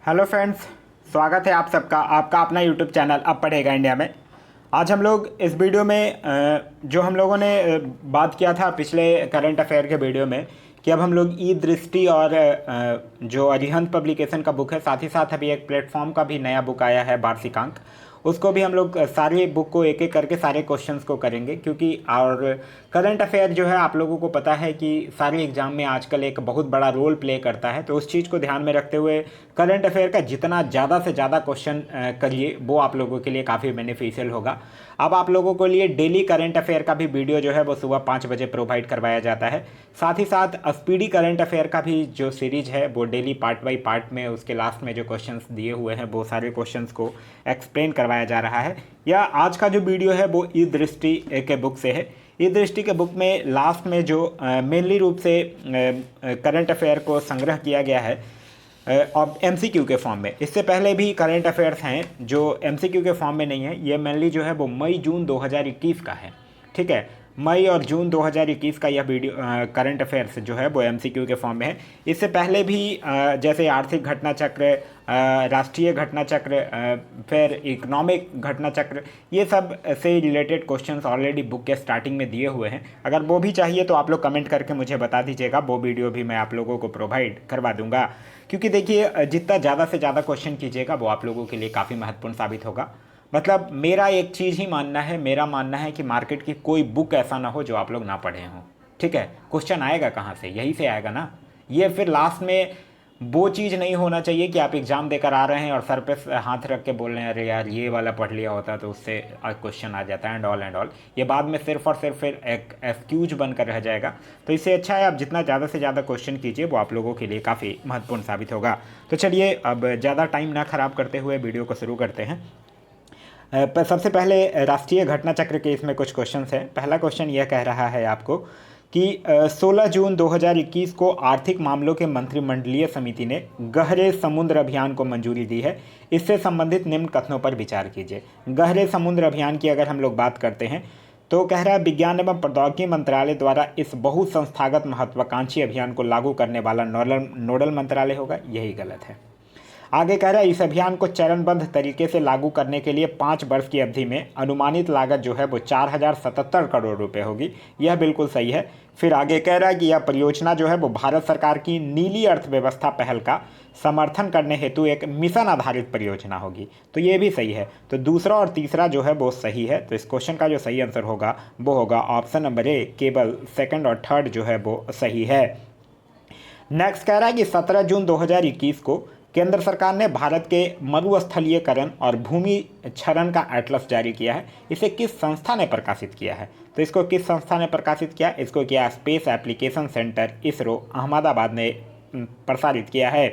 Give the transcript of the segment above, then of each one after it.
Hello friends, स्वागत है आप सबका आपका अपना यूट्यूब चैनल अब पढ़ेगा इंडिया में। आज हम लोग इस वीडियो में जो हम लोगों ने बात किया था पिछले करंट अफेयर के वीडियो में कि अब हम लोग ई दृष्टि और जो अरिहंत पब्लिकेशन का बुक है, साथ ही साथ अभी एक प्लेटफॉर्म का भी नया बुक आया है वार्षिकांक, उसको भी हम लोग सारी बुक को एक एक करके सारे क्वेश्चंस को करेंगे। क्योंकि और करंट अफेयर जो है आप लोगों को पता है कि सारे एग्जाम में आजकल एक बहुत बड़ा रोल प्ले करता है, तो उस चीज़ को ध्यान में रखते हुए करंट अफेयर का जितना ज़्यादा से ज़्यादा क्वेश्चन करिए वो आप लोगों के लिए काफ़ी बेनिफिशियल होगा। अब आप लोगों के लिए डेली करंट अफेयर का भी वीडियो जो है वो सुबह 5 बजे प्रोवाइड करवाया जाता है। साथ ही साथ स्पीडी करंट अफेयर का भी जो सीरीज है वो डेली पार्ट बाई पार्ट में उसके लास्ट में जो क्वेश्चंस दिए हुए हैं वो सारे क्वेश्चंस को एक्सप्लेन करवाया जा रहा है। या आज का जो वीडियो है वो ई दृष्टि के बुक से है। ई दृष्टि के बुक में लास्ट में जो मेनली रूप से करंट अफेयर को संग्रह किया गया है और एमसीक्यू के फॉर्म में, इससे पहले भी करंट अफेयर्स हैं जो एमसीक्यू के फॉर्म में नहीं है। ये मेनली जो है वो मई जून 2021 का है, ठीक है। मई और जून 2021 का यह वीडियो करंट अफेयर्स जो है वो एमसीक्यू के फॉर्म में है। इससे पहले भी जैसे आर्थिक घटना चक्र, राष्ट्रीय घटना चक्र, फिर इकोनॉमिक घटना चक्र, ये सब से रिलेटेड क्वेश्चंस ऑलरेडी बुक के स्टार्टिंग में दिए हुए हैं। अगर वो भी चाहिए तो आप लोग कमेंट करके मुझे बता दीजिएगा, वो वीडियो भी मैं आप लोगों को प्रोवाइड करवा दूंगा। क्योंकि देखिए जितना ज़्यादा से ज़्यादा क्वेश्चन कीजिएगा वो आप लोगों के लिए काफ़ी महत्वपूर्ण साबित होगा। मतलब मेरा एक चीज़ ही मानना है, मेरा मानना है कि मार्केट की कोई बुक ऐसा ना हो जो आप लोग ना पढ़े हों, ठीक है। क्वेश्चन आएगा कहाँ से? यहीं से आएगा ना। ये फिर लास्ट में वो चीज़ नहीं होना चाहिए कि आप एग्ज़ाम देकर आ रहे हैं और सर पे हाथ रख के बोल रहे हैं अरे यार ये वाला पढ़ लिया होता तो उससे क्वेश्चन आ जाता है एंड ऑल। ये बाद में सिर्फ और सिर्फ फिर एक एक्सक्यूज बनकर रह जाएगा। तो इससे अच्छा है आप जितना ज़्यादा से ज़्यादा क्वेश्चन कीजिए वो आप लोगों के लिए काफ़ी महत्वपूर्ण साबित होगा। तो चलिए अब ज़्यादा टाइम ना ख़राब करते हुए वीडियो को शुरू करते हैं। सबसे पहले राष्ट्रीय घटना चक्र के इसमें कुछ क्वेश्चंस हैं। पहला क्वेश्चन यह कह रहा है आपको कि 16 जून 2021 को आर्थिक मामलों के मंत्रिमंडलीय समिति ने गहरे समुद्र अभियान को मंजूरी दी है। इससे संबंधित निम्न कथनों पर विचार कीजिए। गहरे समुद्र अभियान की अगर हम लोग बात करते हैं तो कह रहा है विज्ञान एवं प्रौद्योगिकी मंत्रालय द्वारा इस बहुसंस्थागत महत्वाकांक्षी अभियान को लागू करने वाला नोडल मंत्रालय होगा। यही गलत है। आगे कह रहा है इस अभियान को चरणबद्ध तरीके से लागू करने के लिए 5 वर्ष की अवधि में अनुमानित लागत जो है वो 4077 करोड़ रुपए होगी। यह बिल्कुल सही है। फिर आगे कह रहा है कि यह परियोजना जो है वो भारत सरकार की नीली अर्थव्यवस्था पहल का समर्थन करने हेतु एक मिशन आधारित परियोजना होगी। तो ये भी सही है। तो दूसरा और तीसरा जो है वो सही है। तो इस क्वेश्चन का जो सही आंसर होगा वो होगा ऑप्शन नंबर ए, केवल सेकंड और थर्ड जो है वो सही है। नेक्स्ट कह रहा है कि 17 जून 2021 को केंद्र सरकार ने भारत के मरुस्थलीयकरण और भूमि क्षरण का एटलस जारी किया है। इसे किस संस्था ने प्रकाशित किया है? तो इसको किस संस्था ने प्रकाशित किया? इसको किया space application centre ISRO Ahmedabad ने प्रसारित किया है।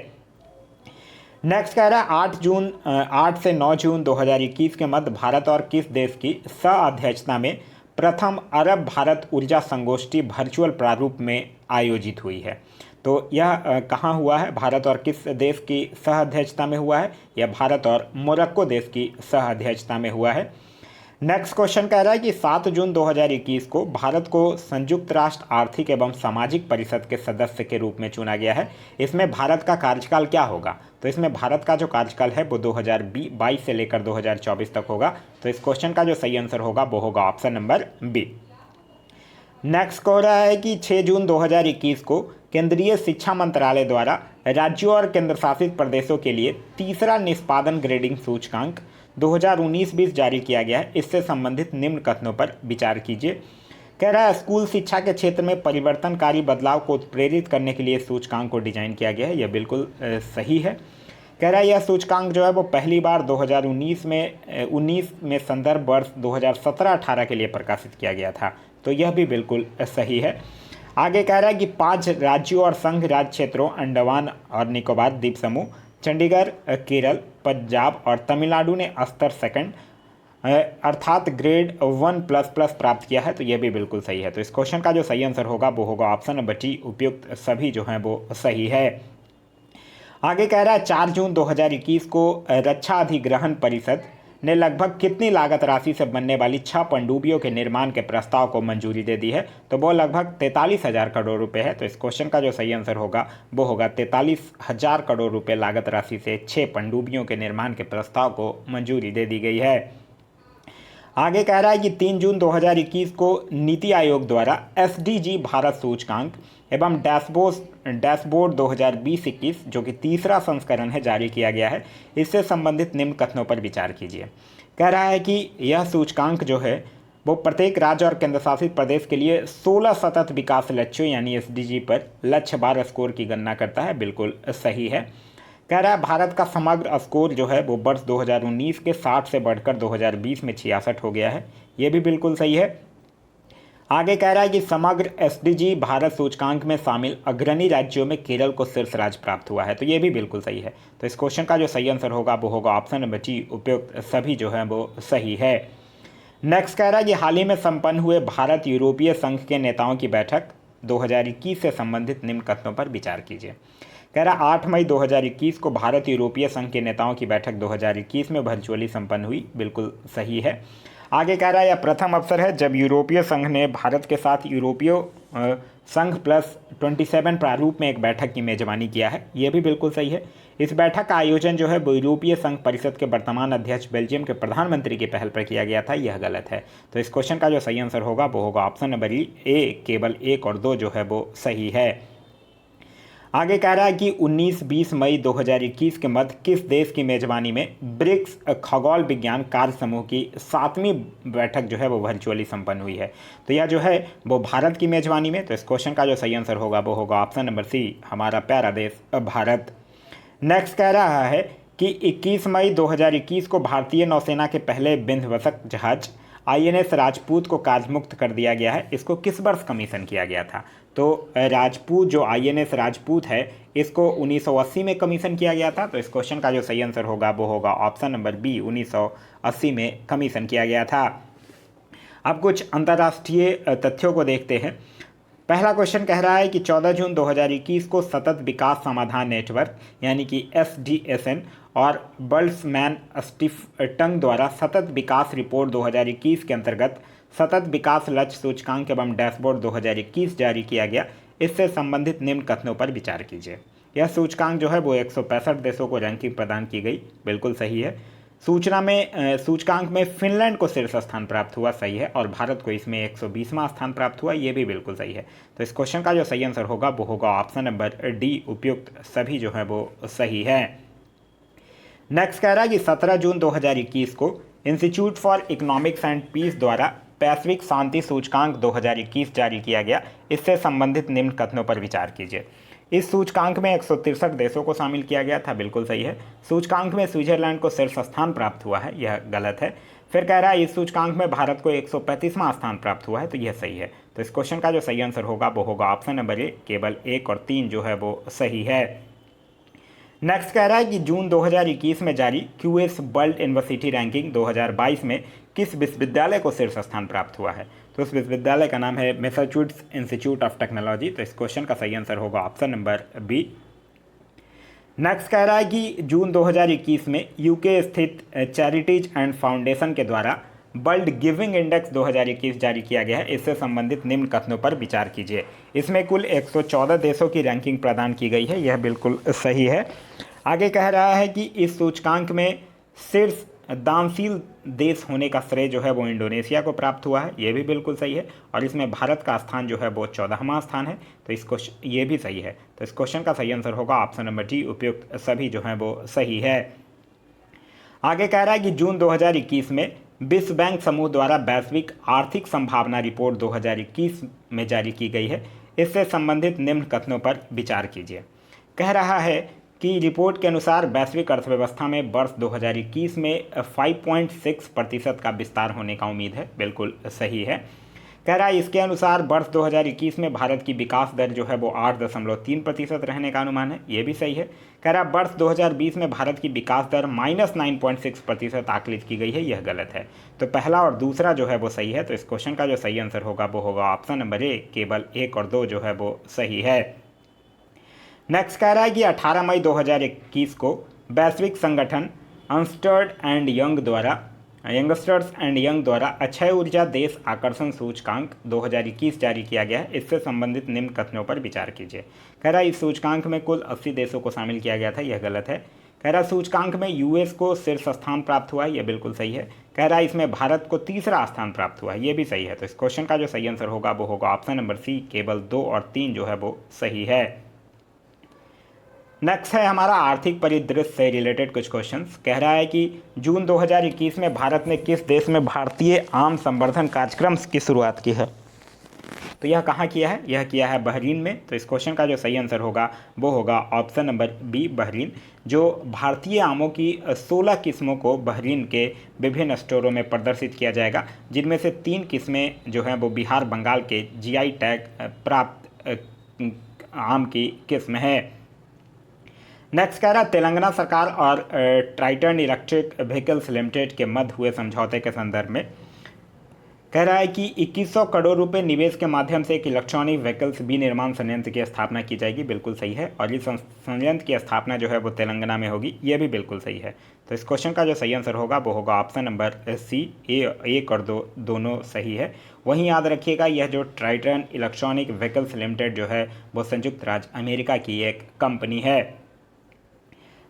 नेक्स्ट कह रहा है 8 से 9 जून 2021 के मध्य भारत और किस देश की सह-अध्यक्षता में प्रथम अरब भारत ऊर्जा संगोष्ठी वर्चुअल प्रारूप में आयोजित हुई है? तो यह कहाँ हुआ है? भारत और किस देश की सह अध्यक्षता में हुआ है? यह भारत और मोरक्को देश की सह अध्यक्षता में हुआ है। नेक्स्ट क्वेश्चन कह रहा है कि 7 जून 2021 को भारत को संयुक्त राष्ट्र आर्थिक एवं सामाजिक परिषद के सदस्य के रूप में चुना गया है। इसमें भारत का कार्यकाल क्या होगा? तो इसमें भारत का जो कार्यकाल है वो 2022 से लेकर 2024 तक होगा। तो इस क्वेश्चन का जो सही आंसर होगा वो होगा ऑप्शन नंबर बी। नेक्स्ट कह रहा है कि 6 जून 2021 को केंद्रीय शिक्षा मंत्रालय द्वारा राज्यों और केंद्रशासित प्रदेशों के लिए तीसरा निष्पादन ग्रेडिंग सूचकांक 2019-20 जारी किया गया है। इससे संबंधित निम्न कथनों पर विचार कीजिए। कह रहा है स्कूल शिक्षा के क्षेत्र में परिवर्तनकारी बदलाव को उत्प्रेरित करने के लिए सूचकांक को डिजाइन किया गया है। यह बिल्कुल सही है। कह रहा है यह सूचकांक जो है वो पहली बार 2019 में संदर्भ वर्ष 2017-18 के लिए प्रकाशित किया गया था। तो यह भी बिल्कुल सही है। आगे कह रहा है कि 5 राज्यों और संघ राज्य क्षेत्रों अंडमान और निकोबार द्वीप समूह, चंडीगढ़, केरल, पंजाब और तमिलनाडु ने स्तर सेकंड अर्थात ग्रेड 1++ प्राप्त किया है। तो यह भी बिल्कुल सही है। तो इस क्वेश्चन का जो सही आंसर होगा वो होगा ऑप्शन नंबर डी, उपयुक्त सभी जो हैं वो सही है। आगे कह रहा है 4 जून 2021 को रक्षा अधिग्रहण परिषद ने लगभग कितनी लागत राशि से बनने वाली 6 पनडुब्बियों के निर्माण के प्रस्ताव को मंजूरी दे दी है? तो वो लगभग 43,000 करोड़ रुपए है। तो इस क्वेश्चन का जो सही आंसर होगा वो होगा 43,000 करोड़ रुपए लागत राशि से 6 पनडुब्बियों के निर्माण के प्रस्ताव को मंजूरी दे दी गई है। आगे कह रहा है कि 3 जून 2021 को नीति आयोग द्वारा एसडीजी भारत सूचकांक एवं डैशबोर्ड 2020-21 जो कि तीसरा संस्करण है जारी किया गया है। इससे संबंधित निम्न कथनों पर विचार कीजिए। कह रहा है कि यह सूचकांक जो है वो प्रत्येक राज्य और केंद्रशासित प्रदेश के लिए 16 सतत विकास लक्ष्यों यानी एसडीजी पर लक्ष्य बार स्कोर की गणना करता है। बिल्कुल सही है। कह रहा है भारत का समग्र स्कोर जो है वो वर्ष 2019 के 60 से बढ़कर 2020 में 66 हो गया है। ये भी बिल्कुल सही है। आगे कह रहा है कि समग्र एसडीजी भारत सूचकांक में शामिल अग्रणी राज्यों में केरल को शीर्ष राज्य प्राप्त हुआ है। तो ये भी बिल्कुल सही है। तो इस क्वेश्चन का जो सही आंसर होगा वो होगा ऑप्शन नंबर डी, उपयुक्त सभी जो है वो सही है। नेक्स्ट कह रहा है कि हाल ही में संपन्न हुए भारत यूरोपीय संघ के नेताओं की बैठक 2021 से संबंधित निम्न कथनों पर विचार कीजिए। कह रहा 8 मई 2021 को भारत यूरोपीय संघ के नेताओं की बैठक 2021 में वर्चुअली संपन्न हुई। बिल्कुल सही है। आगे कह रहा है यह प्रथम अवसर है जब यूरोपीय संघ ने भारत के साथ यूरोपीय संघ प्लस 27 प्रारूप में एक बैठक की मेजबानी किया है। यह भी बिल्कुल सही है। इस बैठक का आयोजन जो है वो यूरोपीय संघ परिषद के वर्तमान अध्यक्ष बेल्जियम के प्रधानमंत्री की पहल पर किया गया था। यह गलत है। तो इस क्वेश्चन का जो सही आंसर होगा वो होगा ऑप्शन नंबर ए, केवल 1 और 2 जो है वो सही है। आगे कह रहा है कि 19-20 मई 2021 के मध्य किस देश की मेजबानी में ब्रिक्स खगोल विज्ञान कार्य समूह की 7वीं बैठक जो है वो वर्चुअली संपन्न हुई है? तो यह जो है वो भारत की मेजबानी में। तो इस क्वेश्चन का जो सही आंसर होगा वो होगा ऑप्शन नंबर सी, हमारा प्यारा देश भारत। नेक्स्ट कह रहा है कि 21 मई 2021 को भारतीय नौसेना के पहले विध्वंसक जहाज आईएनएस राजपूत को कार्यमुक्त कर दिया गया है। इसको किस वर्ष कमीशन किया गया था? तो राजपूत जो आईएनएस राजपूत है इसको 1980 में कमीशन किया गया था। तो इस क्वेश्चन का जो सही आंसर होगा वो होगा ऑप्शन नंबर बी, 1980 में कमीशन किया गया था। अब कुछ अंतर्राष्ट्रीय तथ्यों को देखते हैं। पहला क्वेश्चन कह रहा है कि 14 जून 2021 को सतत विकास समाधान नेटवर्क यानी कि SDSN और बर्ल्समैन स्टीफटन द्वारा सतत विकास रिपोर्ट 2021 के अंतर्गत सतत विकास लक्ष्य सूचकांक एवं डैशबोर्ड 2021 जारी किया गया। इससे संबंधित निम्न कथनों पर विचार कीजिए। यह सूचकांक जो है वो 165 देशों को रैंकिंग प्रदान की गई। बिल्कुल सही है। सूचकांक में फिनलैंड को शीर्ष स्थान प्राप्त हुआ। सही है। और भारत को इसमें 120वां स्थान प्राप्त हुआ। ये भी बिल्कुल सही है। तो इस क्वेश्चन का जो सही आंसर होगा वो होगा ऑप्शन नंबर डी, उपयुक्त सभी जो है वो सही है। नेक्स्ट कह रहा है कि 17 जून 2021 को institute for economics and peace द्वारा वैश्विक शांति सूचकांक 2021 जारी किया गया। इससे संबंधित निम्न कथनों पर विचार कीजिए। इस सूचकांक में 163 देशों को शामिल किया गया था। बिल्कुल सही है। सूचकांक में स्विट्जरलैंड को शीर्ष स्थान प्राप्त हुआ है। यह गलत है। फिर कह रहा है इस सूचकांक में भारत को 135वां स्थान प्राप्त हुआ है। तो यह सही है। तो इस क्वेश्चन का जो सही आंसर होगा वो होगा ऑप्शन नंबर ए, केवल 1 और 3 जो है वो सही है। नेक्स्ट कह रहा है कि जून 2021 में जारी क्यूएस वर्ल्ड यूनिवर्सिटी रैंकिंग 2022 में किस विश्वविद्यालय को शीर्ष स्थान प्राप्त हुआ है? तो उस विश्वविद्यालय का नाम है मैसाचुसेट्स इंस्टीट्यूट ऑफ टेक्नोलॉजी। तो इस क्वेश्चन का सही आंसर होगा ऑप्शन नंबर बी। नेक्स्ट कह रहा है कि जून 2021 में यूके स्थित चैरिटीज एंड फाउंडेशन के द्वारा वर्ल्ड गिविंग इंडेक्स 2021 जारी किया गया है। इससे संबंधित निम्न कथनों पर विचार कीजिए। इसमें कुल 114 देशों की रैंकिंग प्रदान की गई है। यह बिल्कुल सही है। आगे कह रहा है कि इस सूचकांक में शीर्ष दानशील देश होने का श्रेय जो है वो इंडोनेशिया को प्राप्त हुआ है। ये भी बिल्कुल सही है। और इसमें भारत का स्थान जो है वो 14वां स्थान है। तो इस क्वेश्चन ये भी सही है। तो इस क्वेश्चन का सही आंसर होगा ऑप्शन नंबर डी, उपयुक्त सभी जो है वो सही है। आगे कह रहा है कि जून 2021 में विश्व बैंक समूह द्वारा वैश्विक आर्थिक संभावना रिपोर्ट 2021 में जारी की गई है। इससे संबंधित निम्न कथनों पर विचार कीजिए। कह रहा है कि रिपोर्ट के अनुसार वैश्विक अर्थव्यवस्था में वर्ष 2021 में 5.6% का विस्तार होने का उम्मीद है। बिल्कुल सही है। कह रहा है इसके अनुसार वर्ष 2021 में भारत की विकास दर जो है वो 8.3% रहने का अनुमान है। ये भी सही है। कह रहा है वर्ष 2020 में भारत की विकास दर -9.6% आकलित की गई है। यह गलत है। तो पहला और दूसरा जो है वो सही है। तो इस क्वेश्चन का जो सही आंसर होगा वो होगा ऑप्शन नंबर ए, केवल 1 और 2 जो है वो सही है। नेक्स्ट कह रहा है कि 18 मई 2021 को वैश्विक संगठन अर्नस्ट एंड यंग द्वारा यंगस्टर्स एंड यंग द्वारा अक्षय ऊर्जा देश आकर्षण सूचकांक 2021 जारी किया गया है। इससे संबंधित निम्न कथनों पर विचार कीजिए। कह रहा है इस सूचकांक में कुल 80 देशों को शामिल किया गया था, यह गलत है। कह रहा है सूचकांक में यूएस को शीर्ष स्थान प्राप्त हुआ है, यह बिल्कुल सही है। कह रहा है इसमें भारत को तीसरा स्थान प्राप्त हुआ है, यह भी सही है। तो इस क्वेश्चन का जो सही आंसर होगा वो होगा ऑप्शन नंबर सी, केवल 2 और 3 जो है वो सही है। नेक्स्ट है हमारा आर्थिक परिदृश्य से रिलेटेड कुछ क्वेश्चंस। कह रहा है कि जून 2021 में भारत ने किस देश में भारतीय आम संवर्धन कार्यक्रम की शुरुआत की है? तो यह कहाँ किया है? यह किया है बहरीन में। तो इस क्वेश्चन का जो सही आंसर होगा वो होगा ऑप्शन नंबर बी, बहरीन। जो भारतीय आमों की 16 किस्मों को बहरीन के विभिन्न स्टोरों में प्रदर्शित किया जाएगा, जिनमें से 3 किस्में जो हैं वो बिहार बंगाल के जीआई टैग प्राप्त आम की किस्म है। नेक्स्ट कह रहा है तेलंगाना सरकार और ट्राइटन इलेक्ट्रिक व्हीकल्स लिमिटेड के मध्य हुए समझौते के संदर्भ में कह रहा है कि 2100 करोड़ रुपए निवेश के माध्यम से एक इलेक्ट्रॉनिक व्हीकल्स विनिर्माण संयंत्र की स्थापना की जाएगी, बिल्कुल सही है। और इस संयंत्र की स्थापना जो है वो तेलंगाना में होगी, ये भी बिल्कुल सही है। तो इस क्वेश्चन का जो सही आंसर होगा वो होगा ऑप्शन नंबर सी, एक और दो दोनों सही है। वहीं याद रखिएगा यह जो ट्राइटन इलेक्ट्रॉनिक व्हीकल्स लिमिटेड जो है वो संयुक्त राज्य अमेरिका की एक कंपनी है।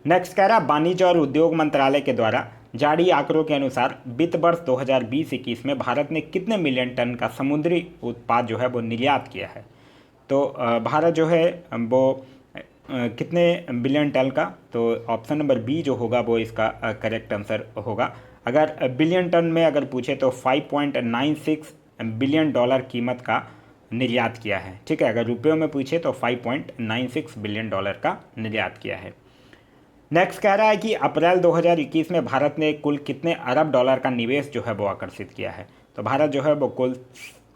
नेक्स्ट कह रहा वाणिज्य और उद्योग मंत्रालय के द्वारा जारी आंकड़ों के अनुसार वित्त वर्ष 2020-21 में भारत ने कितने मिलियन टन का समुद्री उत्पाद जो है वो निर्यात किया है? तो भारत जो है वो कितने बिलियन टन का, तो ऑप्शन नंबर बी जो होगा वो इसका करेक्ट आंसर होगा। अगर बिलियन टन में अगर पूछे तो 5.96 बिलियन डॉलर कीमत का निर्यात किया है, ठीक है। अगर रुपयों में पूछे तो 5.96 बिलियन डॉलर का निर्यात किया है। नेक्स्ट कह रहा है कि अप्रैल 2021 में भारत ने कुल कितने अरब डॉलर का निवेश जो है वो आकर्षित किया है? तो भारत जो है वो कुल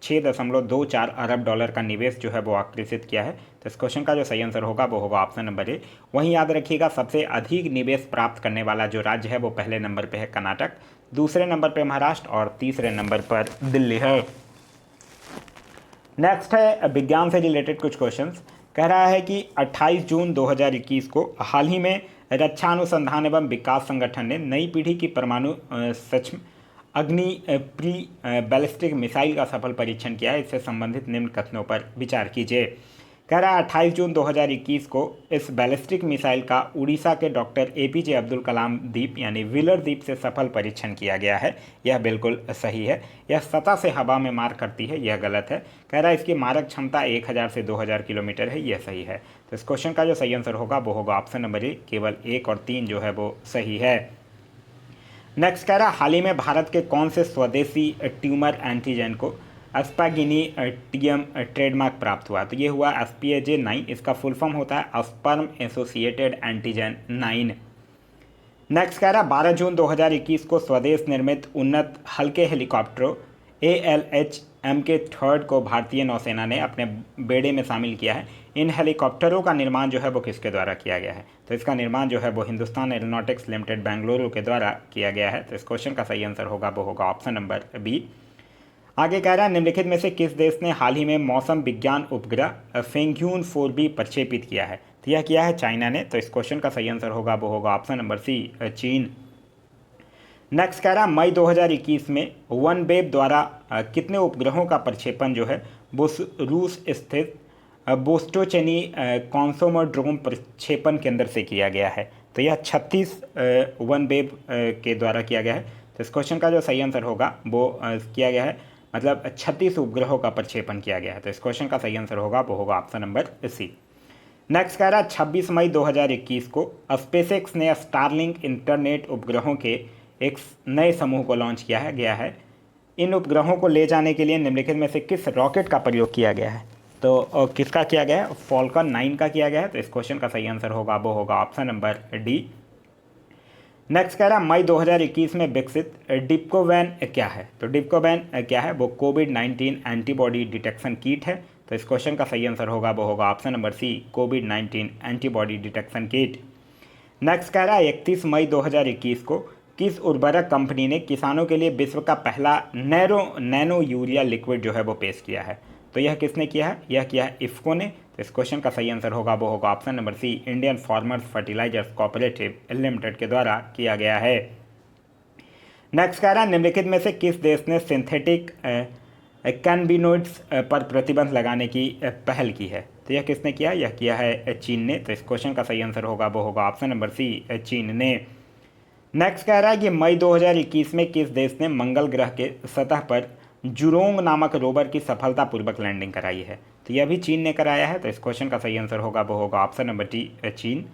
6.24 अरब डॉलर का निवेश जो है वो आकर्षित किया है। तो इस क्वेश्चन का जो सही आंसर होगा वो होगा ऑप्शन नंबर ए। वहीं याद रखिएगा सबसे अधिक निवेश प्राप्त करने वाला जो राज्य है वो पहले नंबर पर है कर्नाटक, दूसरे नंबर पर महाराष्ट्र और तीसरे नंबर पर दिल्ली है। नेक्स्ट है विज्ञान से रिलेटेड कुछ क्वेश्चंस। कह रहा है कि 28 जून 2021 को हाल ही में रक्षा अनुसंधान एवं विकास संगठन ने नई पीढ़ी की परमाणु सक्षम अग्नि प्री बैलिस्टिक मिसाइल का सफल परीक्षण किया है। इससे संबंधित निम्न कथनों पर विचार कीजिए। कह रहा है 28 जून 2021 को इस बैलिस्टिक मिसाइल का उड़ीसा के डॉक्टर एपीजे अब्दुल कलाम द्वीप यानी व्हीलर द्वीप से सफल परीक्षण किया गया है, यह बिल्कुल सही है। यह सतह से हवा में मार करती है, यह गलत है। कह रहा है इसकी मारक क्षमता 1000 से 2000 किलोमीटर है, यह सही है। तो इस क्वेश्चन का जो सही आंसर होगा वो होगा ऑप्शन नंबर ए, केवल 1 और 3 जो है वो सही है। नेक्स्ट कह रहा है हाल ही में भारत के कौन से स्वदेशी ट्यूमर एंटीजन को एस्पागिनीटियम ट्रेडमार्क प्राप्त हुआ? तो ये हुआ SPAJ9, इसका फुल फॉर्म होता है स्पर्म एसोसिएटेड एंटीजन 9। नेक्स्ट कह रहा है 12 जून 2021 को स्वदेश निर्मित उन्नत हल्के हेलीकॉप्टरों ALH MK3 को भारतीय नौसेना ने अपने बेड़े में शामिल किया है। इन हेलीकॉप्टरों का निर्माण जो है वो किसके द्वारा किया गया है? तो इसका निर्माण जो है वो हिंदुस्तान एरोनॉटिक्स लिमिटेड बेंगलुरु के द्वारा किया गया है। तो इस क्वेश्चन का सही आंसर होगा वो होगा ऑप्शन नंबर बी। आगे कह रहा है निम्नलिखित में से किस देश ने हाल ही में मौसम विज्ञान उपग्रह फेंग्यून 4B प्रक्षेपित किया है? तो यह किया है चाइना ने। तो इस क्वेश्चन का सही आंसर होगा वो होगा ऑप्शन नंबर सी, चीन। नेक्स्ट कह रहा है मई 2021 में वनवेब द्वारा कितने उपग्रहों का प्रक्षेपण जो है वो रूस स्थित बोस्टोचेनी कॉन्सोमोड्रोम प्रक्षेपण केंद्र से किया गया है? तो यह 36 वनवेब के द्वारा किया गया है। तो इस क्वेश्चन का जो सही आंसर होगा वो किया गया है, मतलब 36 उपग्रहों का प्रक्षेपण किया गया है। तो इस क्वेश्चन का सही आंसर होगा वो होगा ऑप्शन नंबर सी। नेक्स्ट कह रहा है 26 मई 2021 को स्पेसएक्स ने स्टारलिंक इंटरनेट उपग्रहों के एक नए समूह को लॉन्च किया गया है। इन उपग्रहों को ले जाने के लिए निम्नलिखित में से किस रॉकेट का प्रयोग किया गया है? तो किसका किया गया है? फॉल्कन 9 का किया गया है। तो इस क्वेश्चन का सही आंसर होगा वो होगा ऑप्शन नंबर डी। नेक्स्ट कह रहा है मई 2021 में विकसित डिप्कोवैन क्या है? तो डिप्कोवैन क्या है? वो कोविड-19 एंटीबॉडी डिटेक्शन किट है। तो इस क्वेश्चन का सही आंसर होगा वो होगा ऑप्शन नंबर सी, कोविड-19 एंटीबॉडी डिटेक्शन किट। नेक्स्ट कह रहा है 31 मई 2021 को किस उर्वरक कंपनी ने किसानों के लिए विश्व का पहला नैनो यूरिया लिक्विड जो है वो पेश किया है? तो यह किसने किया है? यह किया है इफ्को ने। तो इस क्वेश्चन का सही आंसर होगा वो होगा option number C, Indian farmers fertilisers cooperative limited के द्वारा किया गया है। नेक्स्ट कह रहा है निम्नलिखित में से किस देश ने सिंथेटिक कैनबिनोइड्स पर प्रतिबंध लगाने की पहल की है? तो यह किसने किया? यह किया है चीन ने। तो इस क्वेश्चन का सही आंसर होगा वो होगा ऑप्शन नंबर सी, चीन ने। नेक्स्ट कह रहा है कि मई 2021 में किस देश ने मंगल ग्रह के सतह पर जुरोंग नामक रोवर की सफलतापूर्वक लैंडिंग कराई है? तो यह भी चीन ने कराया है। तो इस क्वेश्चन का सही आंसर होगा वो होगा ऑप्शन नंबर डी, चीन।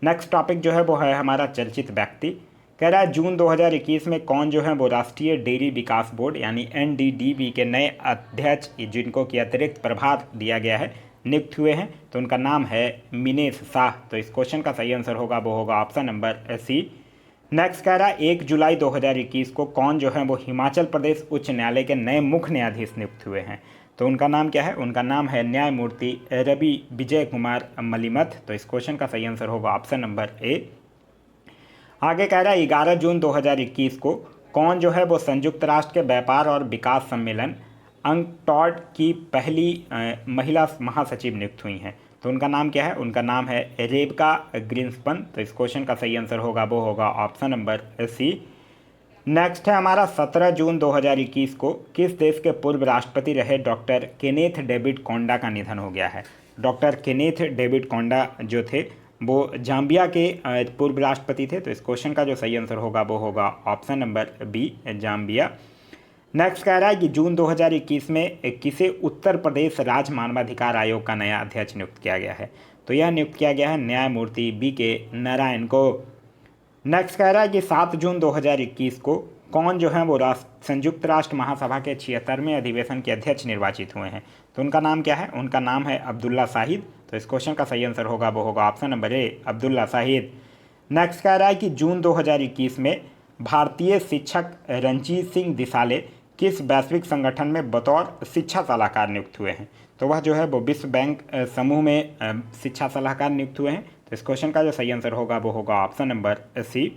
नेक्स्ट टॉपिक जो है वो है हमारा चर्चित व्यक्ति। कह रहा है जून 2021 में कौन जो है वो राष्ट्रीय डेयरी विकास बोर्ड यानी NDDB के नए अध्यक्ष, जिनको कि अतिरिक्त प्रभार दिया गया है, नियुक्त हुए हैं? तो उनका नाम है मिनेश शाह। तो इस क्वेश्चन का सही आंसर होगा वो होगा ऑप्शन नंबर सी। नेक्स्ट कह रहा है 1 जुलाई 2021 को कौन जो है वो हिमाचल प्रदेश उच्च न्यायालय के नए मुख्य न्यायाधीश नियुक्त हुए हैं? तो उनका नाम क्या है? उनका नाम है न्यायमूर्ति रवि विजय कुमार मलिमथ। तो इस क्वेश्चन का सही आंसर होगा ऑप्शन नंबर ए। आगे कह रहा है 11 जून 2021 को कौन जो है वो संयुक्त राष्ट्र के व्यापार और विकास सम्मेलन अंकटॉड की पहली महिला महासचिव नियुक्त हुई हैं? तो उनका नाम क्या है? उनका नाम है रेबका ग्रिन्सपन। तो इस क्वेश्चन का सही आंसर होगा वो होगा ऑप्शन नंबर सी। नेक्स्ट है हमारा 17 जून 2021 को किस देश के पूर्व राष्ट्रपति रहे डॉक्टर केनेथ डेविड कोंडा का निधन हो गया है? डॉक्टर केनेथ डेविड कोंडा जो थे वो जाम्बिया के पूर्व राष्ट्रपति थे। तो इस क्वेश्चन का जो सही आंसर होगा वो होगा option number B, Zambia. Next कह रहा है कि जून 2021 में किसे उत्तर प्रदेश राज्य मानवाधिकार आयोग का नया अध्यक्ष नियुक्त किया गया है? तो यह नियुक्त किया गया है न्यायमूर्ति BK नारायण को। नेक्स्ट कह रहा है कि 7 जून 2021 को कौन जो है वो संयुक्त राष्ट्र महासभा के 76वें अधिवेशन के अध्यक्ष निर्वाचित हुए हैं? तो उनका नाम क्या है? उनका नाम है अब्दुल्ला शाहिद। तो इस क्वेश्चन का सही आंसर होगा वो होगा ऑप्शन नंबर ए, अब्दुल्ला शाहिद। नेक्स्ट कह रहा है कि जून 2021 में भारतीय शिक्षक रणजीत सिंह दिसाले किस वैश्विक संगठन में बतौर शिक्षा सलाहकार नियुक्त हुए हैं? तो वह जो है वो विश्व बैंक समूह में शिक्षा सलाहकार नियुक्त हुए हैं। तो इस क्वेश्चन का जो सही आंसर होगा वो होगा ऑप्शन नंबर सी।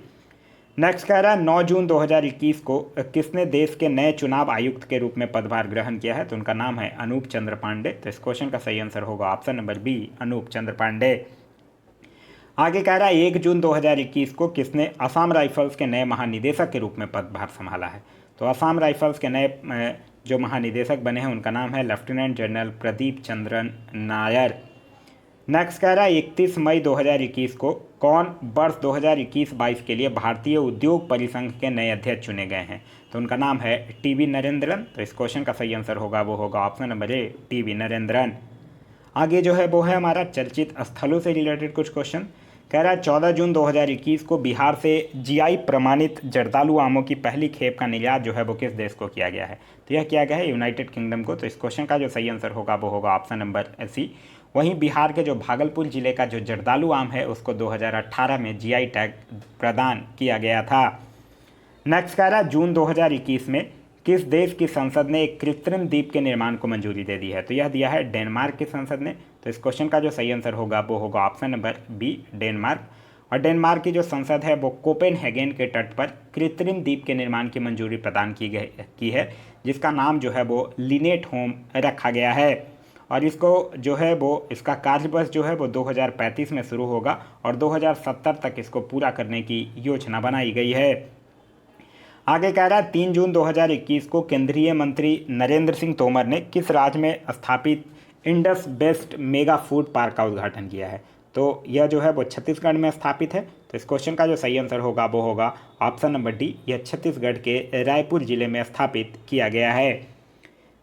नेक्स्ट कह रहा है 9 जून 2021 को किसने देश के नए चुनाव आयुक्त के रूप में पदभार ग्रहण किया है? तो उनका नाम है अनूप चंद्र पांडे। तो इस क्वेश्चन का सही आंसर होगा ऑप्शन नंबर बी, अनूप चंद्र पांडे। आगे कह रहा है 1 जून 2021 को किसने असम राइफल्स के नए महानिदेशक के रूप में पदभार संभाला है? तो असम राइफल्स के नए जो महानिदेशक बने हैं उनका नाम है lieutenant general Pradeep Chandran Nair. Next कह रहा है 31 मई 2021 को कौन वर्ष 2021-22 के लिए भारतीय उद्योग परिसंघ के नए अध्यक्ष चुने गए हैं? तो उनका नाम है TB नरेंद्रन। तो इस क्वेश्चन का सही आंसर होगा वो होगा ऑप्शन नंबर ए, TB नरेंद्रन। आगे जो है वो है हमारा चर्चित स्थलों से रिलेटेड कुछ क्वेश्चन। कह रहा है 14 जून 2021 को बिहार से GI प्रमाणित जर्दालू आमों की पहली खेप का निर्यात जो है वो किस देश को किया गया है? तो यह किया गया है यूनाइटेड किंगडम को। तो इस क्वेश्चन का जो सही आंसर होगा वो होगा ऑप्शन नंबर सी। वहीं बिहार के जो भागलपुर जिले का जो जर्दालू आम है उसको 2018 में GI टैग प्रदान किया गया था। नेक्स्ट कह रहा है जून 2021 में किस देश की संसद ने एक कृत्रिम द्वीप के निर्माण को मंजूरी दे दी है? तो यह दिया है डेनमार्क की संसद ने। तो इस क्वेश्चन का जो सही आंसर होगा वो होगा ऑप्शन नंबर बी, डेनमार्क। और डेनमार्क की जो संसद है वो कोपेनहेगन के तट पर कृत्रिम द्वीप के निर्माण की मंजूरी प्रदान की है, जिसका नाम जो है वो लिनेट होम रखा गया है। और इसको जो है वो इसका कार्यबस जो है वो 2035 में शुरू होगा और 2070 तक इसको पूरा करने की योजना बनाई गई है। आगे कह रहा है 3 जून 2021 को केंद्रीय मंत्री नरेंद्र सिंह तोमर ने किस राज्य में स्थापित Indus best mega food park का उद्घाटन किया है? तो यह जो है वो छत्तीसगढ़ में स्थापित है। तो इस क्वेश्चन का जो सही आंसर होगा वो होगा ऑप्शन नंबर डी, यह छत्तीसगढ़ के रायपुर जिले में स्थापित किया गया है।